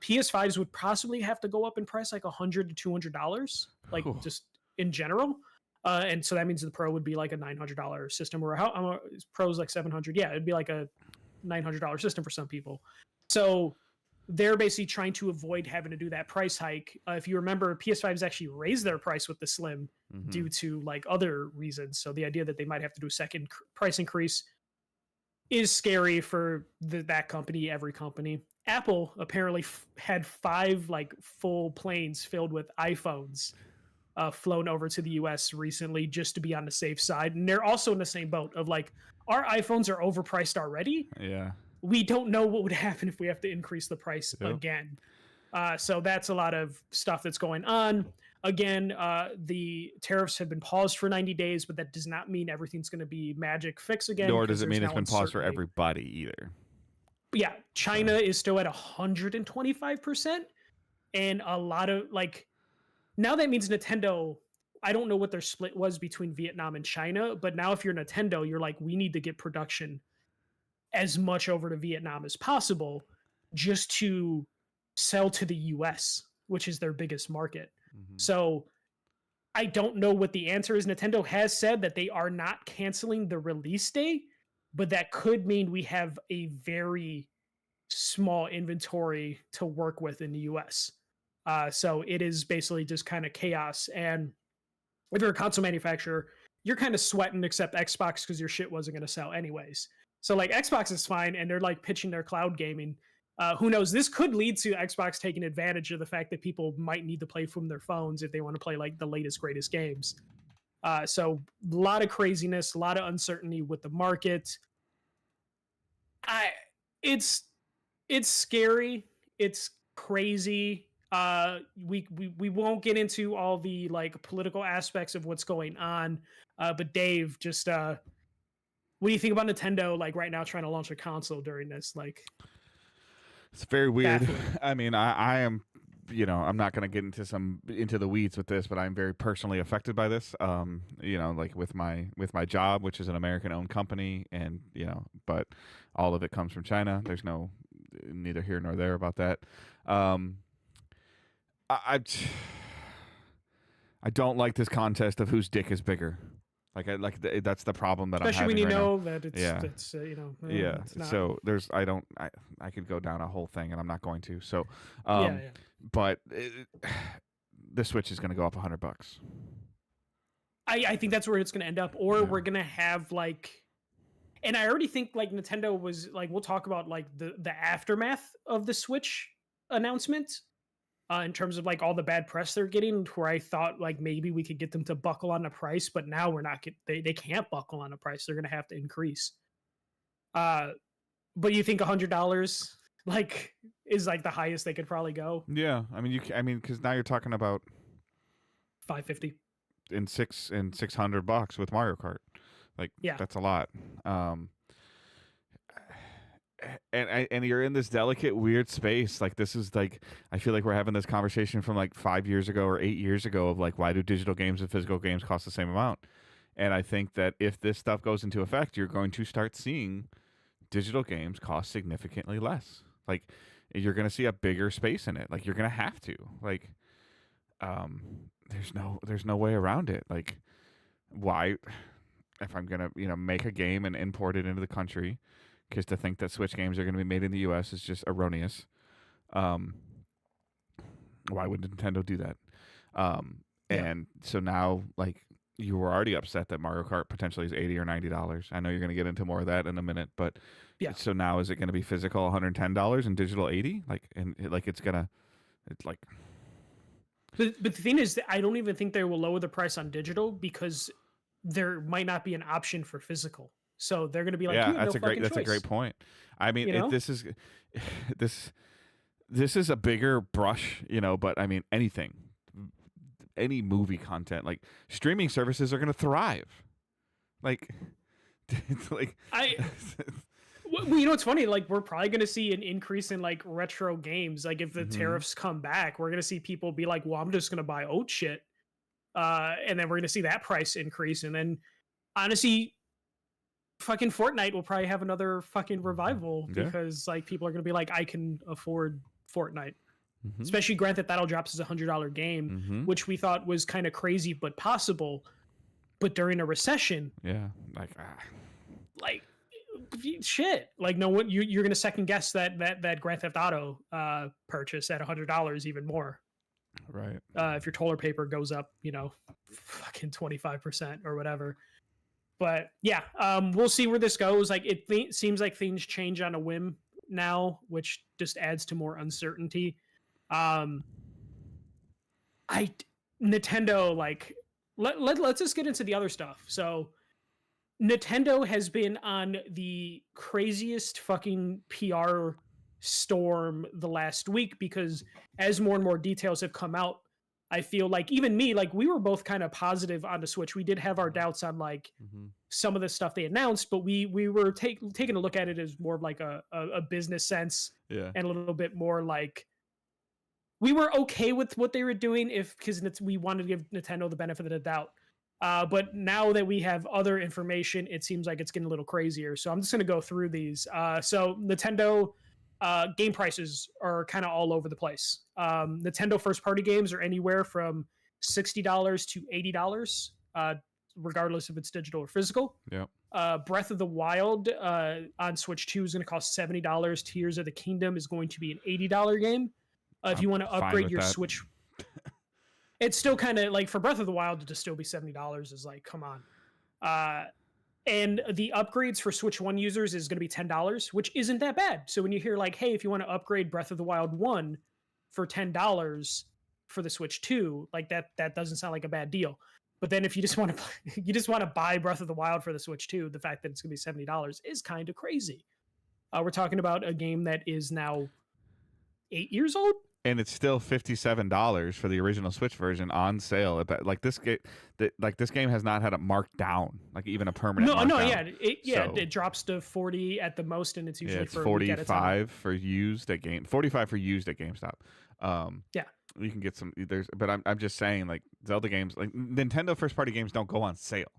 PS5s would possibly have to go up in price like $100 to $200, like just in general. And so that means the Pro would be like a $900 system, or how Pro's like $700. Yeah, it'd be like a $900 system for some people. So they're basically trying to avoid having to do that price hike. If you remember, PS5s actually raised their price with the Slim due to like other reasons. So the idea that they might have to do a second price increase is scary for that company, every company. Apple apparently had 5 like full planes filled with iPhones flown over to the US recently just to be on the safe side. And they're also in the same boat of like, our iPhones are overpriced already. Yeah. We don't know what would happen if we have to increase the price again. So that's a lot of stuff that's going on. Again, the tariffs have been paused for 90 days, but that does not mean everything's going to be magic fix again. Nor does it mean it's been paused for everybody either. yeah, China is still at 125%, and a lot of like now that means Nintendo. I don't know what their split was between Vietnam and China, but now if you're Nintendo, you're like, we need to get production as much over to Vietnam as possible just to sell to the US, which is their biggest market. Mm-hmm. So I don't know what the answer is. Nintendo has said that they are not canceling the release date, but that could mean we have a very small inventory to work with in the US. So it is basically just kind of chaos. And if you're a console manufacturer, you're kind of sweating except Xbox because your shit wasn't going to sell anyways. So like Xbox is fine and they're like pitching their cloud gaming. Who knows? This could lead to Xbox taking advantage of the fact that people might need to play from their phones if they want to play like the latest, greatest games. So a lot of craziness, a lot of uncertainty with the market. It's scary. It's crazy. We won't get into all the like political aspects of what's going on. But Dave, just what do you think about Nintendo like right now trying to launch a console during this? Like, it's very weird. baffling. I mean, I am, I'm not going to get into the weeds with this, but I'm very personally affected by this. Like with my job, which is an American-owned company, and but all of it comes from China. There's neither here nor there about that. I don't like this contest of whose dick is bigger. That's the problem that Especially I'm having when you right know now. that it's Yeah. it's not. So I could go down a whole thing, and I'm not going to. So, Yeah. but the Switch is going to go up $100. I think that's where it's going to end up, or Yeah. we're going to have like, and I already think like Nintendo was like, we'll talk about like the aftermath of the Switch announcement. In terms of like all the bad press they're getting, where I thought like maybe we could get them to buckle on the price, but now we're not. They can't buckle on the price. They're going to have to increase. But you think $100 like is like the highest they could probably go? Yeah. I mean, because now you're talking about $550. in $600 with Mario Kart. Like, Yeah. that's a lot. And you're in this delicate, weird space. Like, this is like, I feel like we're having this conversation from like 5 years ago or 8 years ago of like, why do digital games and physical games cost the same amount? And I think that if this stuff goes into effect, you're going to start seeing digital games cost significantly less. Like, you're going to see a bigger space in it. Like, you're going to have to. Like, there's no way around it. Like, why, if I'm going to, make a game and import it into the country, because to think that Switch games are going to be made in the U.S. is just erroneous. Why would Nintendo do that? And so now, like, you were already upset that Mario Kart potentially is $80 or $90. I know you're going to get into more of that in a minute, but Yeah. So now is it going to be physical $110 and digital $80? Like, and like it's like. But the thing is, that I don't even think they will lower the price on digital because there might not be an option for physical. So they're going to be like, Yeah, that's a great point. I mean, this is a bigger brush, but I mean, any movie content, like streaming services are going to thrive. Like, it's like Well, it's funny. Like, we're probably going to see an increase in like retro games. Like, if the tariffs come back, we're going to see people be like, "Well, I'm just going to buy old shit," and then we're going to see that price increase. And then, honestly, fucking Fortnite will probably have another fucking revival because like people are going to be like, "I can afford Fortnite." Especially granted, that'll drops as $100 game, which we thought was kind of crazy but possible. But during a recession, like shit, like no one you're gonna second guess that Grand Theft Auto purchase at $100 even more, right? If your toilet paper goes up, fucking 25% or whatever. But yeah, we'll see where this goes. Like it seems like things change on a whim now, which just adds to more uncertainty. Nintendo, like let's just get into the other stuff. So Nintendo has been on the craziest fucking PR storm the last week because as more and more details have come out, I feel like even me, like we were both kind of positive on the Switch. We did have our doubts on like some of the stuff they announced, but we were taking a look at it as more of like a business sense Yeah. and a little bit more like we were okay with what they were doing because we wanted to give Nintendo the benefit of the doubt. But now that we have other information, it seems like it's getting a little crazier. So I'm just going to go through these. So Nintendo game prices are kind of all over the place. Nintendo first party games are anywhere from $60 to $80, regardless if it's digital or physical. Yeah. Breath of the Wild on Switch 2 is going to cost $70. Tears of the Kingdom is going to be an $80 game. If you want to upgrade your Switch, it's still kind of like for Breath of the Wild to still be $70 is like, come on. And the upgrades for Switch 1 users is going to be $10, which isn't that bad. So when you hear like, hey, if you want to upgrade Breath of the Wild 1 for $10 for the Switch 2, like that doesn't sound like a bad deal. But then if you just want to buy Breath of the Wild for the Switch 2, the fact that it's going to be $70 is kind of crazy. We're talking about a game that is now 8 years old. And it's still $57 for the original Switch version on sale. Like this game has not had a marked down, like even a permanent. It drops to 40 at the most, and it's usually it's 45 for used at 45 for used at GameStop. You can get some. But I'm just saying, like Zelda games, like Nintendo first party games don't go on sale.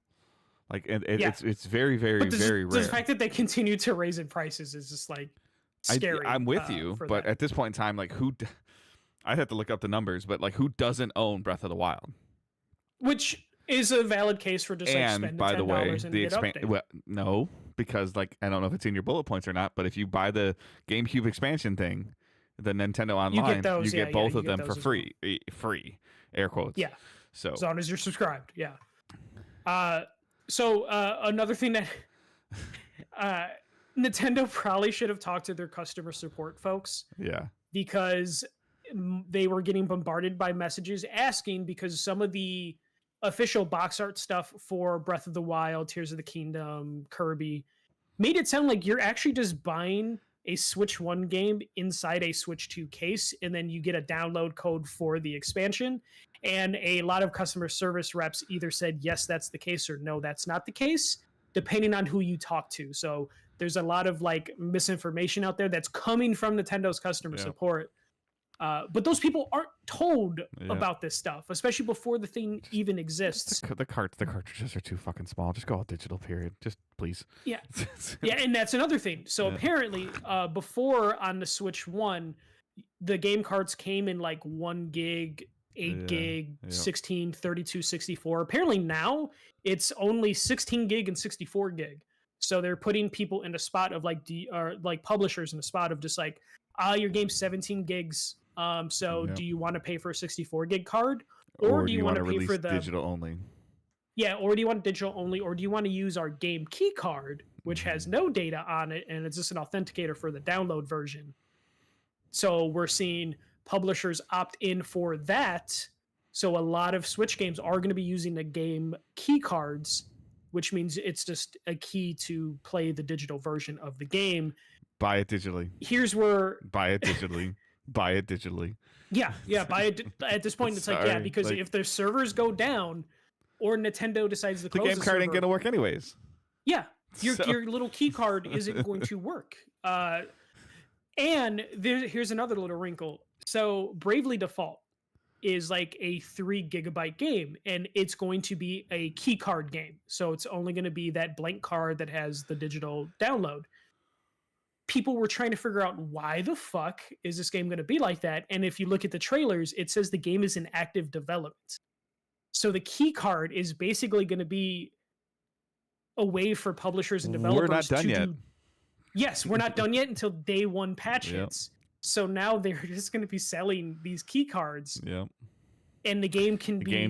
Like it's very very very rare. The fact that they continue to raise in prices is just like scary. I'm with you, but at this point in time, like who? I'd have to look up the numbers, but like who doesn't own Breath of the Wild? Which is a valid case for just like spending $10 and get updated. Well, no, because like I don't know if it's in your bullet points or not, but if you buy the GameCube expansion thing, the Nintendo Online, you get both of them for free. Free, air quotes. Yeah. So as long as you're subscribed, yeah. So another thing that Nintendo probably should have talked to their customer support folks. Yeah. Because they were getting bombarded by messages asking because some of the official box art stuff for Breath of the Wild, Tears of the Kingdom, Kirby made it sound like you're actually just buying a Switch 1 game inside a Switch 2 case, and then you get a download code for the expansion. And a lot of customer service reps either said, yes, that's the case, or no, that's not the case, depending on who you talk to. So there's a lot of like misinformation out there that's coming from Nintendo's customer support. But those people aren't told about this stuff, especially before the thing even exists. The cartridges are too fucking small. Just go all digital, period. Just please. Yeah. Yeah, and that's another thing. So apparently, before on the Switch 1, the game cards came in like 1 gig, 8 gig, 16, 32, 64. Apparently now it's only 16 gig and 64 gig. So they're putting people in a spot of like publishers in a spot of just like, your game's 17 gigs. Do you want to pay for a 64 gig card, or do you want to pay for the digital only? Yeah, or do you want digital only, or do you want to use our game key card, which has no data on it and it's just an authenticator for the download version? So we're seeing publishers opt in for that. So a lot of Switch games are going to be using the game key cards, which means it's just a key to play the digital version of the game. Buy it digitally. Here's where buy it digitally. Buy it digitally. Yeah, buy it. At this point, it's because if their servers go down, or Nintendo decides to close the game card ain't gonna work anyways. Yeah, your little key card isn't going to work. And here's another little wrinkle. So Bravely Default is like a 3 gigabyte game, and it's going to be a key card game. So it's only going to be that blank card that has the digital download. People were trying to figure out why the fuck is this game going to be like that. And if you look at the trailers, it says the game is in active development. So the key card is basically going to be a way for publishers and developers We're not done yet. Yes, we're not done yet until day 1 patch hits. So now they're just going to be selling these key cards. Yep. And the game can be.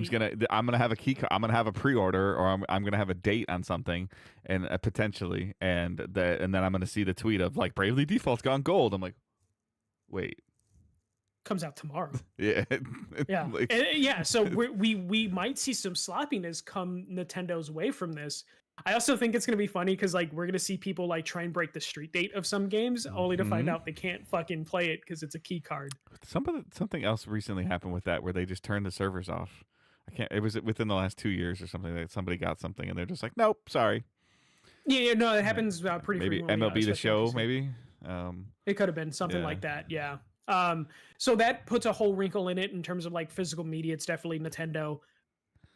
I'm gonna have a key. I'm gonna have a pre-order, or I'm gonna have a date on something, and potentially, and then I'm gonna see the tweet of like Bravely Default's gone gold. I'm like, wait, comes out tomorrow. Yeah. Yeah, Like, yeah. So we might see some sloppiness come Nintendo's way from this. I also think it's gonna be funny because like we're gonna see people like try and break the street date of some games, only to find mhm. out they can't fucking play it because it's a key card. Something else recently happened with that where they just turned the servers off. I can't. It was within the last 2 years or something that somebody got something and they're just like, nope, sorry. Yeah, no, it Yeah. happens pretty Maybe frequently. MLB the especially Show. on PC. Maybe. It could have been something Yeah. like that. Yeah. So that puts a whole wrinkle in it in terms of like physical media. It's definitely Nintendo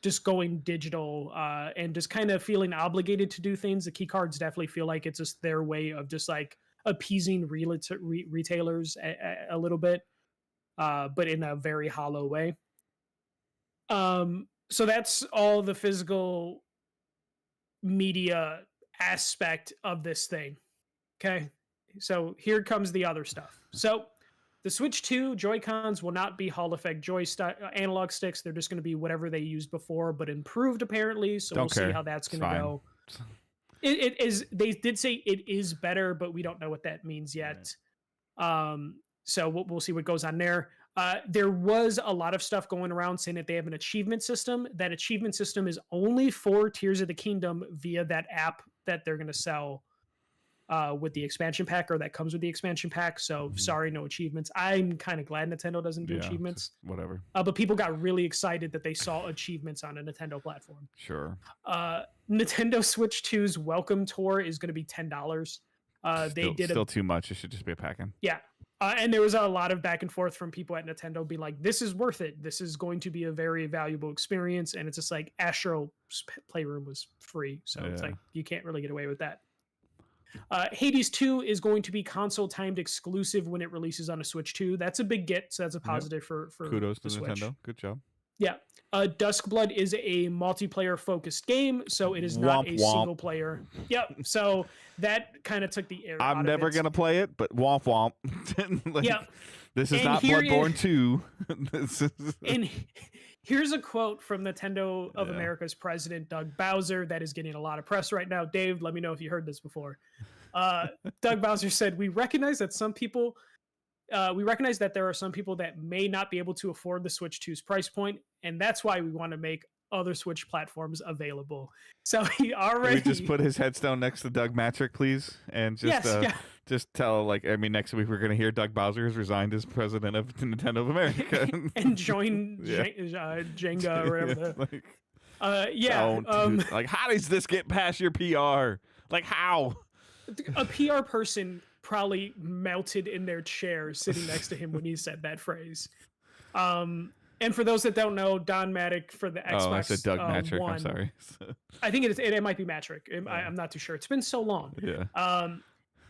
just going digital and just kind of feeling obligated to do things. The key cards definitely feel like it's just their way of just like appeasing retailers a little bit, but in a very hollow way. So that's all the physical media aspect of this thing. Okay. So here comes the other stuff. So the Switch 2 Joy-Cons will not be Hall effect analog sticks. They're just going to be whatever they used before, but improved apparently. So Don't we'll care. see how that's It's going to fine. go. It is. They did say it is better, but we don't know what that means yet. So we'll see what goes on there. There was a lot of stuff going around saying that they have an achievement system. That achievement system is only for Tears of the Kingdom via that app that they're going to sell with the expansion pack, or that comes with the expansion pack. So sorry, no achievements. I'm kind of glad Nintendo doesn't do Yeah, achievements. whatever. But people got really excited that they saw achievements on a Nintendo platform. Sure. Nintendo Switch 2's Welcome Tour is going to be $10. They did still too much. It should just be a pack-in. Yeah. And there was a lot of back and forth from people at Nintendo being like, this is worth it. This is going to be a very valuable experience. And it's just like Astro's Playroom was free. So it's like, you can't really get away with that. Hades 2 is going to be console timed exclusive when it releases on a Switch 2. That's a big get. So that's a positive for Kudos to the Switch. Nintendo. Good job. Yeah. Duskblood is a multiplayer focused game, so it is not a single player. Yep. So that kind of took the air out I'm never of it. gonna play it, but womp womp. Like, Yep. This is And not here Bloodborne 2. This is And here's a quote from Nintendo of Yeah. America's president, Doug Bowser, that is getting a lot of press right now. Dave, let me know if you heard this before. Doug Bowser said, we recognize that there are some people that may not be able to afford the Switch 2's price point, and that's why we want to make other Switch platforms available. So he Can already we just put his headstone next to Doug Matrick, please, and just just tell next week we're gonna hear Doug Bowser has resigned as president of Nintendo of America and join Yeah. Jenga or whatever. Like, Yeah. like, how does this get past your PR? Like, how? A PR person probably melted in their chair sitting next to him when he said that phrase. And for those that don't know, Don Matrick for the Xbox I said Doug Matrick. One, I'm sorry. I think it might be Matrick. I'm not too sure. It's been so long. Yeah.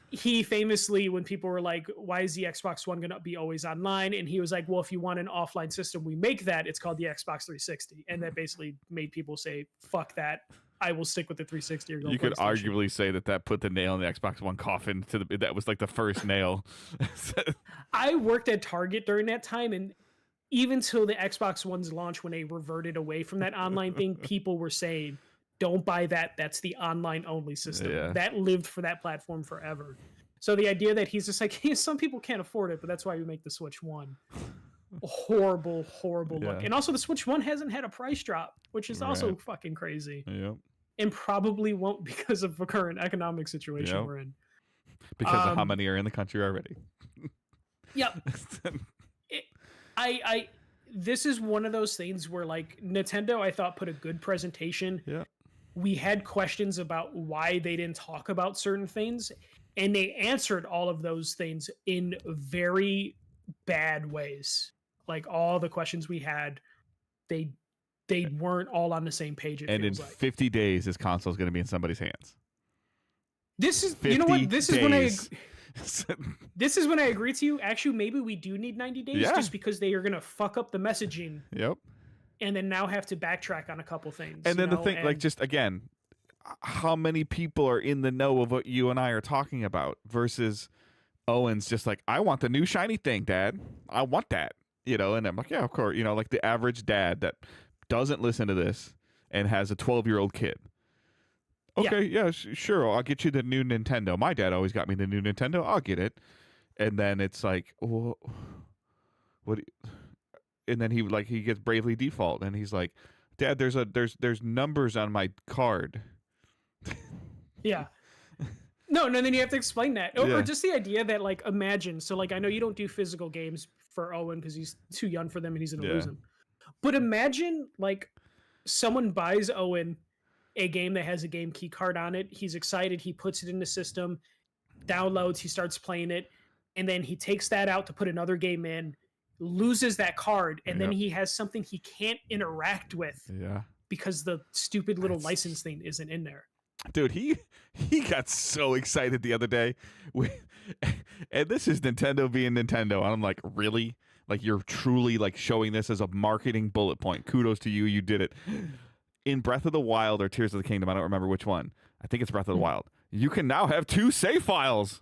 He famously, when people were like, why is the Xbox One going to be always online? And he was like, well, if you want an offline system, we make that. It's called the Xbox 360. And that basically made people say, fuck that. I will stick with the 360 or go You could PlayStation. arguably say that put the nail in the Xbox One coffin. That was like the first nail. I worked at Target during that time, and even till the Xbox One's launch, when they reverted away from that online thing, people were saying, don't buy that. That's the online only system. Yeah. That lived for that platform forever. So the idea that he's just like, hey, some people can't afford it, but that's why we make the Switch One. Horrible look. Yeah. And also the Switch One hasn't had a price drop, which is also Right. fucking crazy. Yep. And probably won't because of the current economic situation Yep. we're in. Because of how many are in the country already. Yep. I this is one of those things where like Nintendo, I thought, put a good presentation. Yeah. We had questions about why they didn't talk about certain things, and they answered all of those things in very bad ways. Like all the questions we had, they weren't all on the same page. It And in feels like 50 days, this console is going to be in somebody's hands. this is 50 you know what this is when I days. this is when I agree to you. Actually, maybe we do need 90 days Yeah. just because they are gonna fuck up the messaging. Yep. And then now have to backtrack on a couple things. And then you the thing, like, and- just again, how many people are in the know of what you and I are talking about versus Owen's just like, I want the new shiny thing, Dad. I want that. And I'm like, yeah, of course. Like the average dad that doesn't listen to this and has a 12-year-old kid. Okay, yeah, sure. I'll get you the new Nintendo. My dad always got me the new Nintendo. I'll get it. And then it's like, well, what? And then he gets Bravely Default, and he's like, Dad, there's numbers on my card. Yeah. No, then you have to explain that. Or Yeah. just the idea that, like, imagine, so, like, I know you don't do physical games for Owen because he's too young for them and he's going to lose them. But imagine, like, someone buys Owen a game that has a game key card on it. He's excited. He puts it in the system, downloads, he starts playing it, and then he takes that out to put another game in, loses that card, and then he has something he can't interact with Yeah. because the stupid little license thing isn't in there. Dude, he got so excited the other day. And this is Nintendo being Nintendo. And I'm like, really? Like, you're truly like showing this as a marketing bullet point. Kudos to you. You did it. In Breath of the Wild or Tears of the Kingdom, I don't remember which one. I think it's Breath of the Wild. You can now have 2 save files.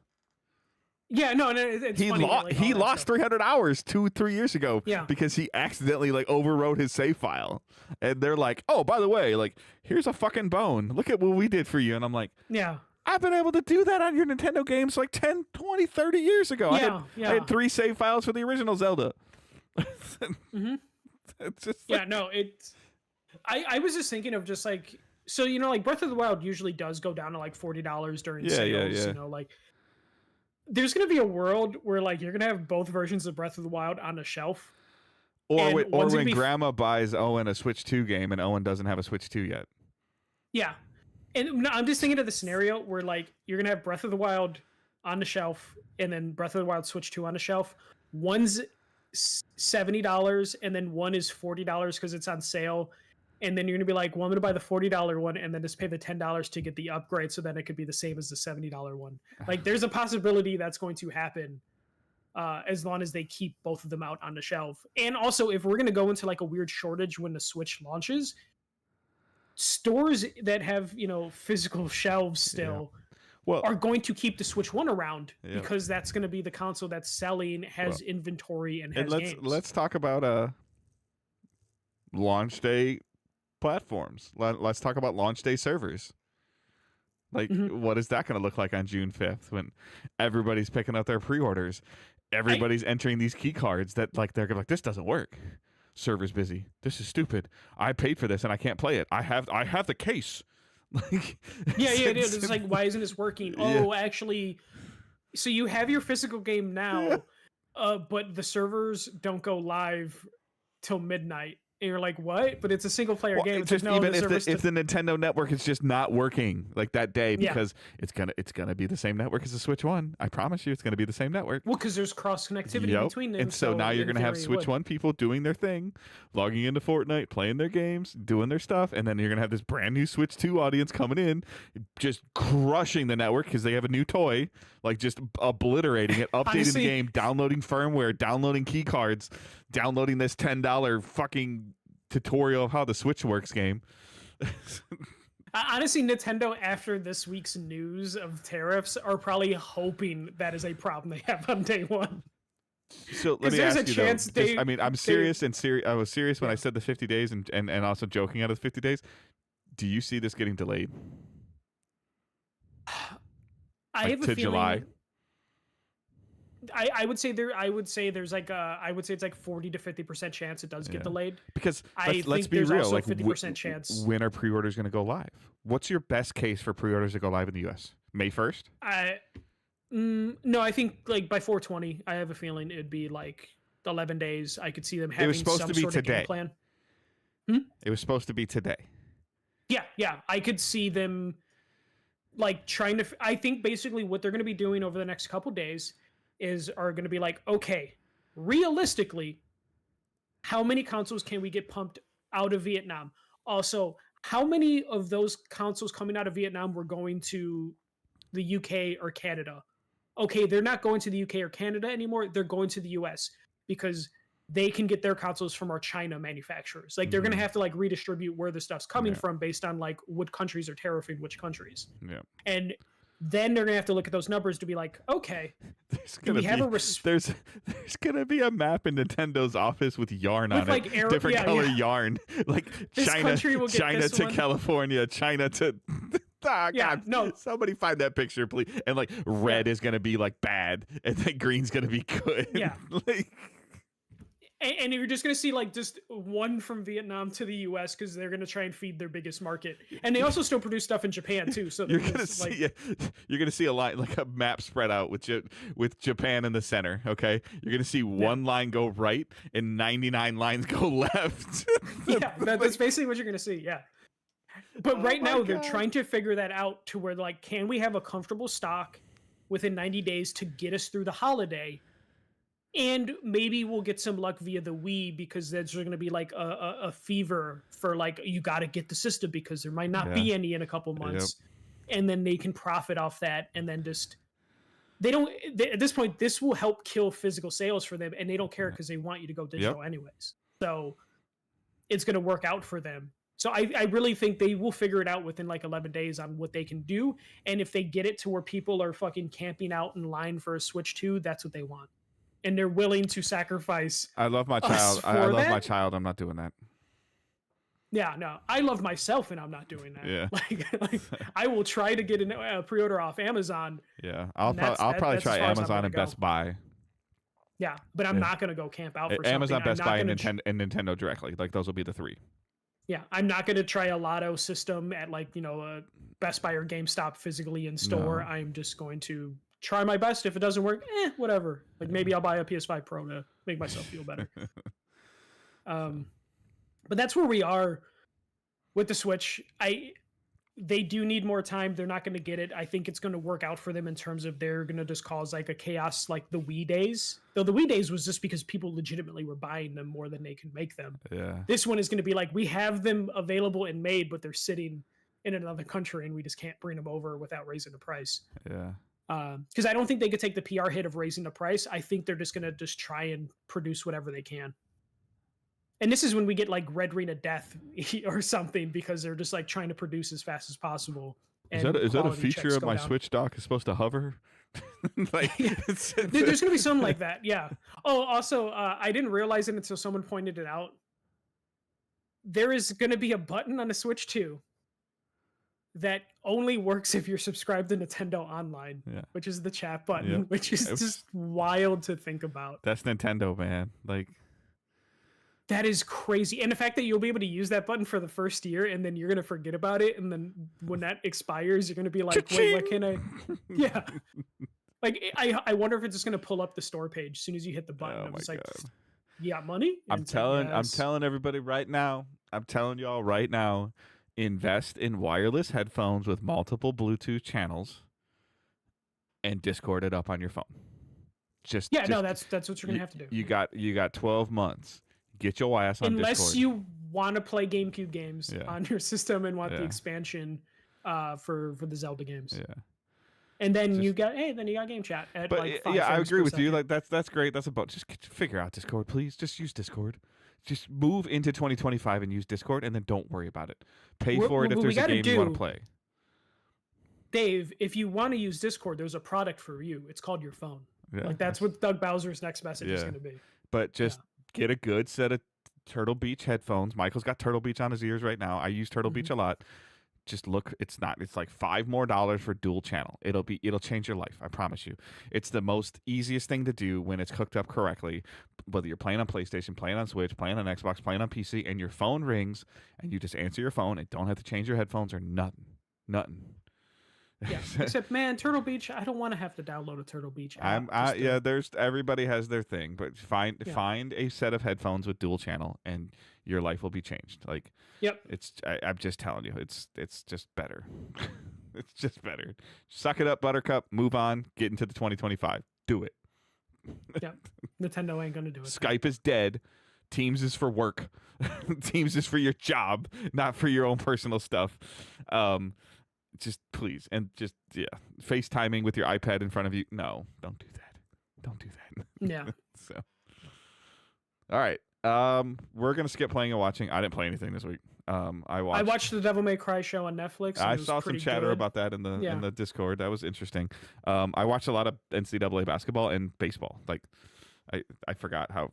Yeah, no, it's funny. He lost 300 hours 2-3 years ago because he accidentally like overwrote his save file. And they're like, oh, by the way, like, here's a fucking bone. Look at what we did for you. And I'm like, yeah, I've been able to do that on your Nintendo games like 10, 20, 30 years ago. I had 3 save files for the original Zelda. It's just like, I was just thinking of just like, so, you know, like Breath of the Wild usually does go down to like $40 during sales, you know, like there's going to be a world where like you're going to have both versions of Breath of the Wild on a shelf. Or when Grandma buys Owen a Switch 2 game and Owen doesn't have a Switch 2 yet. Yeah. And no, I'm just thinking of the scenario where like you're going to have Breath of the Wild on the shelf and then Breath of the Wild Switch 2 on the shelf. One's $70 and then one is $40 because it's on sale. And then you're going to be like, well, I'm going to buy the $40 one and then just pay the $10 to get the upgrade so then it could be the same as the $70 one. Like, there's a possibility that's going to happen as long as they keep both of them out on the shelf. And also, if we're going to go into like a weird shortage when the Switch launches, stores that have, you know, physical shelves still are going to keep the Switch 1 around because that's going to be the console that's selling, has inventory, and has games. Let's talk about launch day platforms. Let's talk about launch day servers. Like, what is that going to look like on June 5th when everybody's picking up their pre-orders? Everybody's entering these key cards that like they're like, this doesn't work. Server's busy. This is stupid. I paid for this and I can't play it. I have the case. Like, it's like, why isn't this working? Oh, actually, so you have your physical game now, but the servers don't go live till midnight. And you're like, what? But it's a single player game. It's just like, no, even if the Nintendo network is just not working like that day because it's gonna be the same network as the Switch 1. I promise you, it's gonna be the same network. Well, because there's cross connectivity between them. And so now you're gonna have Switch 1 people doing their thing, logging into Fortnite, playing their games, doing their stuff, and then you're gonna have this brand new Switch 2 audience coming in, just crushing the network because they have a new toy, like just obliterating it, updating the game, downloading firmware, downloading key cards, downloading this $10 fucking tutorial of how the Switch works game. Honestly, Nintendo, after this week's news of tariffs, are probably hoping that is a problem they have on day one. So let me ask you, though, I mean, I'm serious I was serious when I said the 50 days and also joking out of the 50 days. Do you see this getting delayed? I have a feeling, July. I would say there's like I would say it's like 40 to 50% chance it does get delayed. Because let's be real, like 50% chance. When are pre-orders going to go live? What's your best case for pre-orders to go live in the US? May 1st? No, I think like by 420. I have a feeling it'd be like 11 days. I could see them having some sort of game plan. It was supposed to be today. Yeah, I could see them like trying to. I think basically what they're going to be doing over the next couple days are going to be like, okay, realistically, how many consoles can we get pumped out of Vietnam? Also, how many of those consoles coming out of Vietnam were going to the UK or Canada? Okay, they're not going to the UK or Canada anymore. They're going to the US because they can get their consoles from our China manufacturers. Like, they're going to have to like redistribute where the stuff's coming from based on like what countries are tariffing which countries. Yeah. And then they're gonna have to look at those numbers to be like, okay, there's gonna be a map in Nintendo's office with yarn on like it, different color yarn, like this China to one. California, China to. God, no! Somebody find that picture, please. And like red is gonna be like bad, and then green's gonna be good. Yeah. Like, and you're just gonna see like just one from Vietnam to the U.S. because they're gonna try and feed their biggest market, and they also still produce stuff in Japan too. So you're gonna see you're gonna see a line like a map spread out with Japan in the center. Okay, you're gonna see one line go right and 99 lines go left. Yeah, that's basically what you're gonna see. Yeah, but right now they're trying to figure that out to where like, can we have a comfortable stock within 90 days to get us through the holiday? And maybe we'll get some luck via the Wii because there's going to be like a fever for like, you got to get the system because there might not be any in a couple months. Yep. And then they can profit off that. And then just, at this point, this will help kill physical sales for them. And they don't care because they want you to go digital anyways. So it's going to work out for them. So I really think they will figure it out within like 11 days on what they can do. And if they get it to where people are fucking camping out in line for a Switch 2, that's what they want. And they're willing to sacrifice. I love my child. I love my child. I'm not doing that. Yeah, no. I love myself, and I'm not doing that. Yeah. Like I will try to get a pre-order off Amazon. Yeah, I'll probably try Amazon and Best Buy. Yeah, but I'm not going to go camp out for Amazon, something. Best Buy, and Nintendo directly. Like those will be the three. Yeah, I'm not going to try a Lotto system at like a Best Buy or GameStop physically in store. No. I'm just going to try my best. If it doesn't work, whatever. Like maybe I'll buy a PS5 Pro to make myself feel better. But that's where we are with the Switch. They do need more time. They're not going to get it. I think it's going to work out for them in terms of they're going to just cause like a chaos like the Wii days. Though the Wii days was just because people legitimately were buying them more than they could make them. Yeah. This one is going to be like, we have them available and made, but they're sitting in another country and we just can't bring them over without raising the price. Yeah. Because I don't think they could take the PR hit of raising the price. I think they're just going to just try and produce whatever they can. And this is when we get like Red Ring of Death or something because they're just like trying to produce as fast as possible. Is that a feature of my Switch dock? Is supposed to hover? Like, there's going to be something like that. Yeah. Oh, also, I didn't realize it until someone pointed it out. There is going to be a button on the Switch 2 that only works if you're subscribed to Nintendo Online, which is the chat button, which is just wild to think about. That's Nintendo, man. Like, that is crazy. And the fact that you'll be able to use that button for the first year and then you're going to forget about it. And then when that expires, you're going to be like, wait, what can I? Yeah. Like, I wonder if it's just going to pull up the store page as soon as you hit the button. Oh I'm just my like, God. You got money? I'm telling everybody right now. I'm telling y'all right now. Invest in wireless headphones with multiple Bluetooth channels and Discord it up on your phone. That's what you're gonna have to do. You got 12 months. Get your ass on Discord. Discord. You want to play GameCube games on your system and want the expansion for the Zelda games. Yeah. And then you got Game Chat at like 5 I agree with you. Second. Like that's great. That's about just figure out Discord, please. Just use Discord. Just move into 2025 and use Discord, and then don't worry about it. Pay for it if there's a game you want to play. Dave, if you want to use Discord, there's a product for you. It's called your phone. Yeah, like that's what Doug Bowser's next message is going to be. But just get a good set of Turtle Beach headphones. Michael's got Turtle Beach on his ears right now. I use Turtle Beach a lot. Just look, it's like $5 more for dual channel. It'll change your life. I promise you. It's the most easiest thing to do when it's hooked up correctly. Whether you're playing on PlayStation, playing on Switch, playing on Xbox, playing on PC, and your phone rings, and you just answer your phone and don't have to change your headphones or nothing. Yeah, except man, Turtle Beach. I don't want to have to download a Turtle Beach app. Everybody has their thing, but find a set of headphones with dual channel, and your life will be changed. Like, I'm just telling you, it's just better. It's just better. Suck it up, Buttercup. Move on. Get into the 2025. Do it. Yep. Nintendo ain't gonna do it. Skype is dead. Teams is for work. Teams is for your job, not for your own personal stuff. Just please, and just FaceTiming with your iPad in front of you. No, don't do that. Don't do that. Yeah. So, all right. We're gonna skip playing and watching. I didn't play anything this week. I watched the Devil May Cry show on Netflix. I saw some chatter about that in the Discord. That was interesting. I watched a lot of NCAA basketball and baseball. Like, I forgot how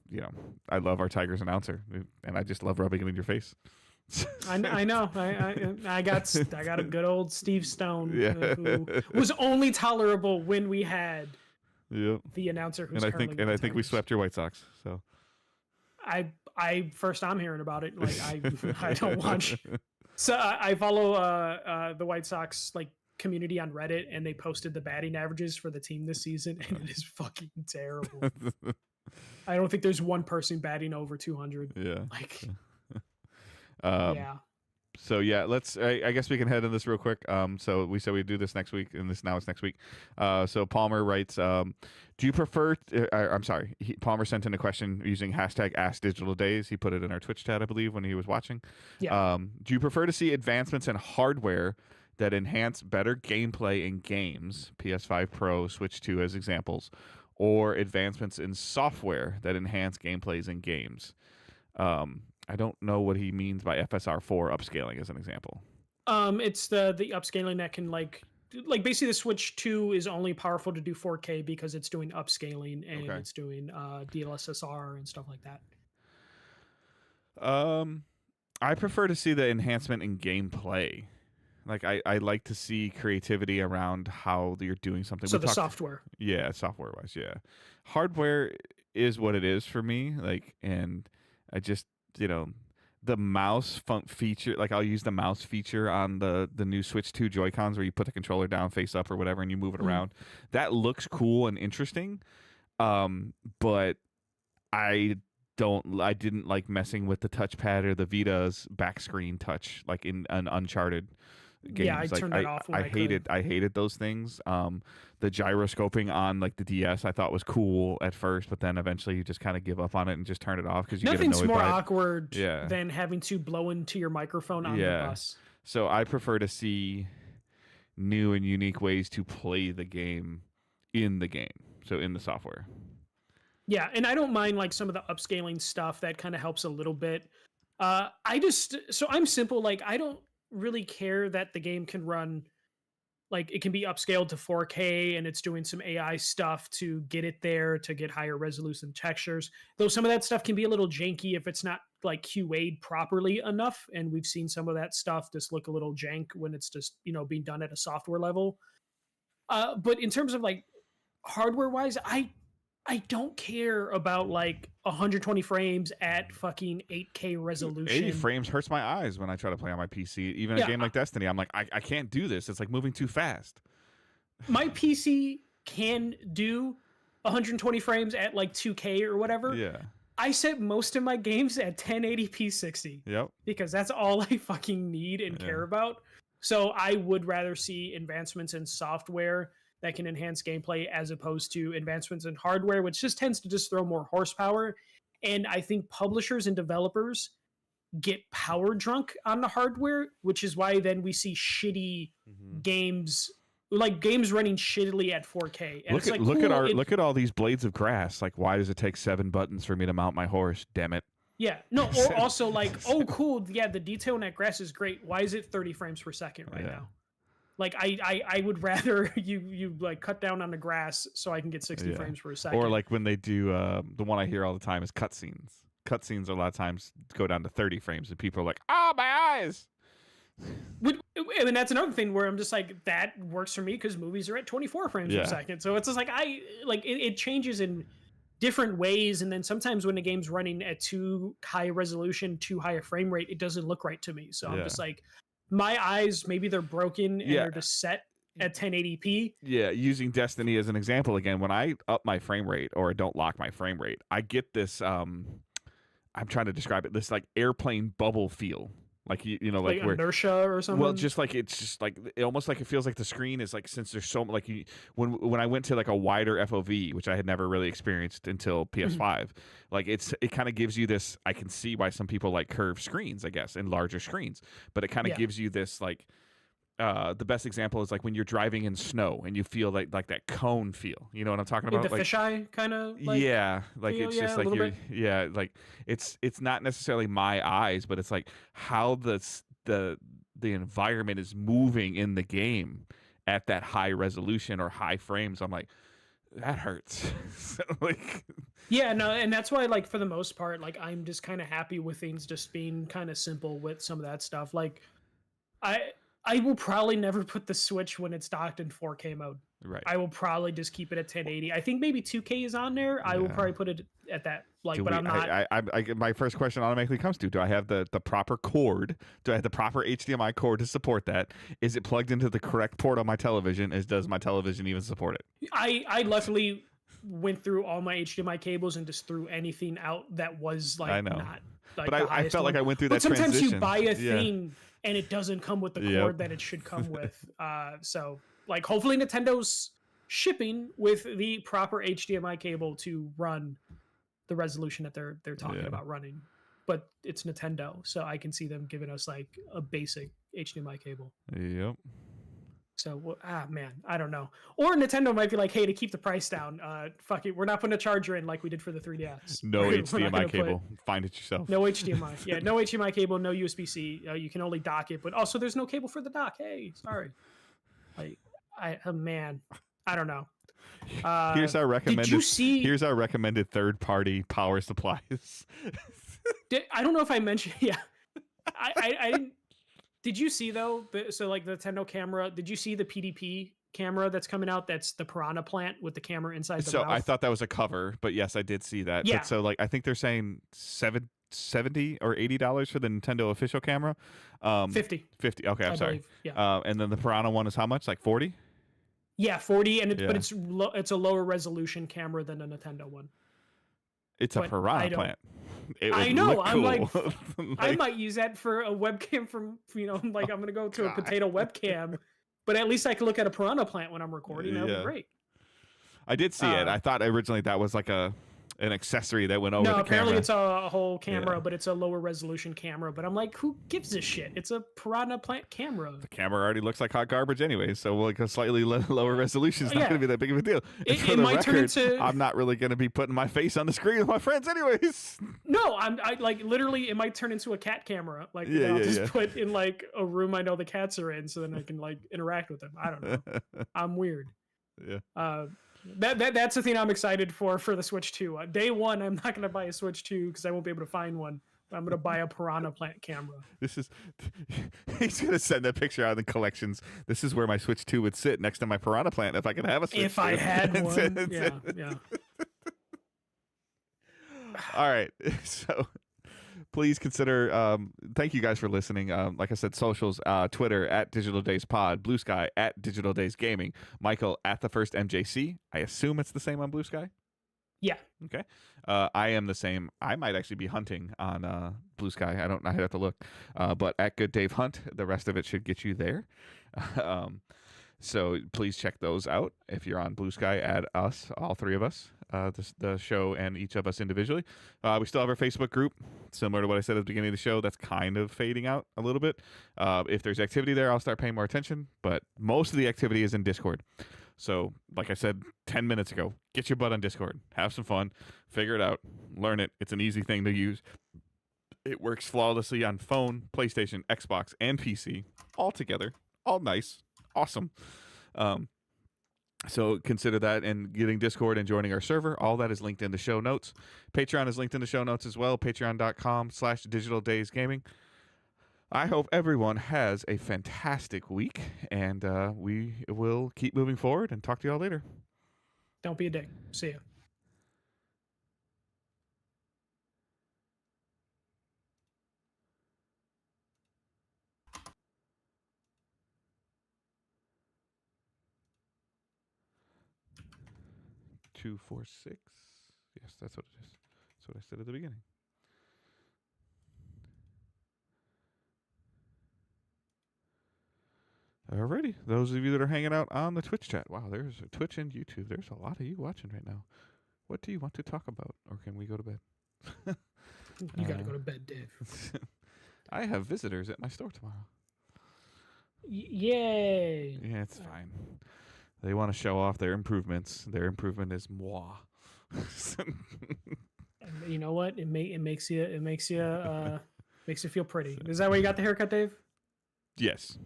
I love our Tigers announcer, and I just love rubbing it in your face. I know. I got a good old Steve Stone who was only tolerable when we had the announcer who's I think we swept your White Sox. So I'm hearing about it. Like I don't watch. So I follow the White Sox like community on Reddit, and they posted the batting averages for the team this season, and it is fucking terrible. I don't think there's one person batting over 200. Yeah. Like, Um, yeah. So yeah, let's. I guess we can head in this real quick. So we said we'd do this next week, and this now it's next week. So Palmer writes, "Do you prefer?" I'm sorry, Palmer sent in a question using hashtag #AskDigitalDays. He put it in our Twitch chat, I believe, when he was watching. Yeah. Do you prefer to see advancements in hardware that enhance better gameplay in games, PS5 Pro, Switch 2 as examples, or advancements in software that enhance gameplays in games? I don't know what he means by FSR4 upscaling as an example. It's the upscaling that can like basically the Switch 2 is only powerful to do 4K because it's doing upscaling and Okay. it's doing DLSSR and stuff like that. I prefer to see the enhancement in gameplay. Like I like to see creativity around how you're doing something. So the software. Yeah, software wise, yeah. Hardware is what it is for me. Like, and I just the mouse feature. Like I'll use the mouse feature on the new Switch 2 Joy-Cons where you put the controller down face up or whatever and you move it around. That looks cool and interesting. But I didn't like messing with the touchpad or the Vita's back screen touch like in an Uncharted games. Yeah, I turned it off when I could. I hated those things. The gyroscoping on like the DS I thought was cool at first, but then eventually you just kind of give up on it and just turn it off because you Nothing's get annoyed more by it. awkward than having to blow into your microphone on the bus. So I prefer to see new and unique ways to play the game in the game. So in the software. Yeah, and I don't mind like some of the upscaling stuff that kind of helps a little bit. I'm simple. Like I don't really care that the game can run, like it can be upscaled to 4K and it's doing some AI stuff to get it there to get higher resolution textures. Though some of that stuff can be a little janky if it's not like QA'd properly enough. And we've seen some of that stuff just look a little jank when it's just, being done at a software level. But in terms of like hardware wise, I don't care about like 120 frames at fucking 8K resolution. 80 frames hurts my eyes when I try to play on my PC. Even a game like Destiny, I'm like, I can't do this. It's like moving too fast. My PC can do 120 frames at like 2K or whatever. Yeah. I set most of my games at 1080p 60. Yep. Because that's all I fucking need and care about. So I would rather see advancements in software that can enhance gameplay as opposed to advancements in hardware, which just tends to just throw more horsepower. And I think publishers and developers get power drunk on the hardware, which is why then we see shitty games, like games running shittily at 4K. And look at all these blades of grass. Like, why does it take 7 buttons for me to mount my horse? Damn it. Yeah, no, or also like, oh, cool. Yeah, the detail in that grass is great. Why is it 30 frames per second right now? Like I would rather you like cut down on the grass so I can get 60 frames per second. Or like when they do the one I hear all the time is cutscenes. Cutscenes a lot of times go down to 30 frames and people are like, "Oh, my eyes." And that's another thing where I'm just like, that works for me because movies are at 24 frames per second. So it's just like it changes in different ways, and then sometimes when the game's running at too high resolution, too high a frame rate, it doesn't look right to me. So I'm just like, my eyes, maybe they're broken and they're just set at 1080p. Yeah, using Destiny as an example again, when I up my frame rate or don't lock my frame rate, I get this I'm trying to describe it, this like airplane bubble feel. Like like where inertia or something. Well, just like it's just like it almost like it feels like the screen is like, since there's so like when I went to like a wider FOV, which I had never really experienced until PS5, like it kind of gives you this. I can see why some people like curved screens, I guess, and larger screens, but it kind of gives you this like. The best example is like when you're driving in snow and you feel like that cone feel. You know what I'm talking about? The fisheye kind of. Like, like feel, it's just like you're. Yeah, like it's not necessarily my eyes, but it's like how the environment is moving in the game at that high resolution or high frames. I'm like, that hurts. Like. Yeah, no, and that's why, like, for the most part, like, I'm just kind of happy with things just being kind of simple with some of that stuff. Like, I will probably never put the Switch when it's docked in 4K mode. Right. I will probably just keep it at 1080. I think maybe 2K is on there. I will Yeah. probably put it at that. Like, Do but we, I'm not. my first question automatically comes to: do I have the proper cord? Do I have the proper HDMI cord to support that? Is it plugged into the correct port on my television? Does my television even support it? I luckily went through all my HDMI cables and just threw anything out that was like I know. not like But the I highest felt one. like I went through But that sometimes transition. you buy a Yeah. thing and it doesn't come with the Yep. cord that it should come with. So like hopefully Nintendo's shipping with the proper HDMI cable to run the resolution that they're talking Yeah. about running. But it's Nintendo, so I can see them giving us like a basic HDMI cable. Yep. So man, I don't know. Or Nintendo might be like, hey, to keep the price down, fuck it, we're not putting a charger in like we did for the 3DS. No We're not HDMI gonna cable. Find it yourself. No HDMI. Yeah, no HDMI cable, no USB-C. You can only dock it, but also there's no cable for the dock. Hey, sorry. Like, man, I don't know. Here's our recommended. Did you see? Here's our recommended third-party power supplies. I don't know if I mentioned. Yeah, I didn't. Did you see though? So like the Nintendo camera. Did you see the PDP camera that's coming out? That's the Piranha plant with the camera inside the So mouth. I thought that was a cover, but yes, I did see that. Yeah. But so like I think they're saying $70 or $80 for the Nintendo official camera. 50. 50. Okay, I'm I sorry. believe. Yeah. And then the Piranha one is how much? Like 40? Yeah, 40, and Yeah. but it's a lower resolution camera than a Nintendo one. It's a But I Piranha don't- plant. It I would know, look I'm cool. I might use that for a webcam from like I'm gonna go to a God. potato webcam, but at least I can look at a Piranha plant when I'm recording. That would Yeah. be great. I did see it. Uh, I thought originally that was like an accessory that went over No, the apparently camera. it's a whole camera, Yeah. but it's a lower resolution camera. But I'm like, who gives a shit? It's a Piranha plant camera. The camera already looks like hot garbage anyway, so like a slightly lower resolution is not Yeah. going to be that big of a deal. And for It the might turn record, into- I'm not really going to be putting my face on the screen with my friends anyways. No, I like literally it might turn into a cat camera. Like Yeah, I'll yeah, just yeah. put in like a room I know the cats are in, so then I can like interact with them. I don't know. I'm weird. Yeah. That's the thing I'm excited for the Switch 2. Day one, I'm not gonna buy a Switch 2 because I won't be able to find one. But I'm gonna buy a Piranha plant camera. This is he's going to send that picture out in the collections. This is where my Switch 2 would sit next to my Piranha plant if I could have a Switch If 2. I had one, yeah. All right. So please consider thank you guys for listening. Like I said, socials, Twitter at Digital Days Pod, Blue Sky at Digital Days Gaming, Michael at the first MJC. I assume it's the same on Blue Sky. Yeah. Okay. I am the same. I might actually be hunting on Blue Sky. I have to look. But at Good Dave Hunt, the rest of it should get you there. So please check those out. If you're on Blue Sky, add us, all three of us, the show and each of us individually. We still have our Facebook group, similar to what I said at the beginning of the show. That's kind of fading out a little bit. If there's activity there, I'll start paying more attention. But most of the activity is in Discord. So, like I said 10 minutes ago, get your butt on Discord. Have some fun. Figure it out. Learn it. It's an easy thing to use. It works flawlessly on phone, PlayStation, Xbox, and PC. All together. All nice. Awesome. So consider that and getting Discord and joining our server. All that is linked in the show notes. Patreon is linked in the show notes as well. Patreon.com/DigitalDaysGaming. I hope everyone has a fantastic week, and we will keep moving forward and talk to y'all later. Don't be a dick. See ya. Two, 4, 6. Yes, that's what it is. That's what I said at the beginning. Alrighty, those of you that are hanging out on the Twitch chat. Wow, there's a Twitch and YouTube. There's a lot of you watching right now. What do you want to talk about, or can we go to bed? You gotta go to bed, Dave. I have visitors at my store tomorrow. Yay! Yeah, it's fine. They want to show off their improvements. Their improvement is moi. And you know what? It makes you feel pretty. Is that why you got the haircut, Dave? Yes.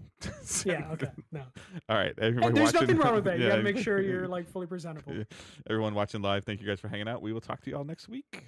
Yeah. Okay. No. All right, Hey, everyone there's watching. nothing wrong with that. You Yeah, gotta make sure you're like fully presentable. Everyone watching live, thank you guys for hanging out. We will talk to you all next week.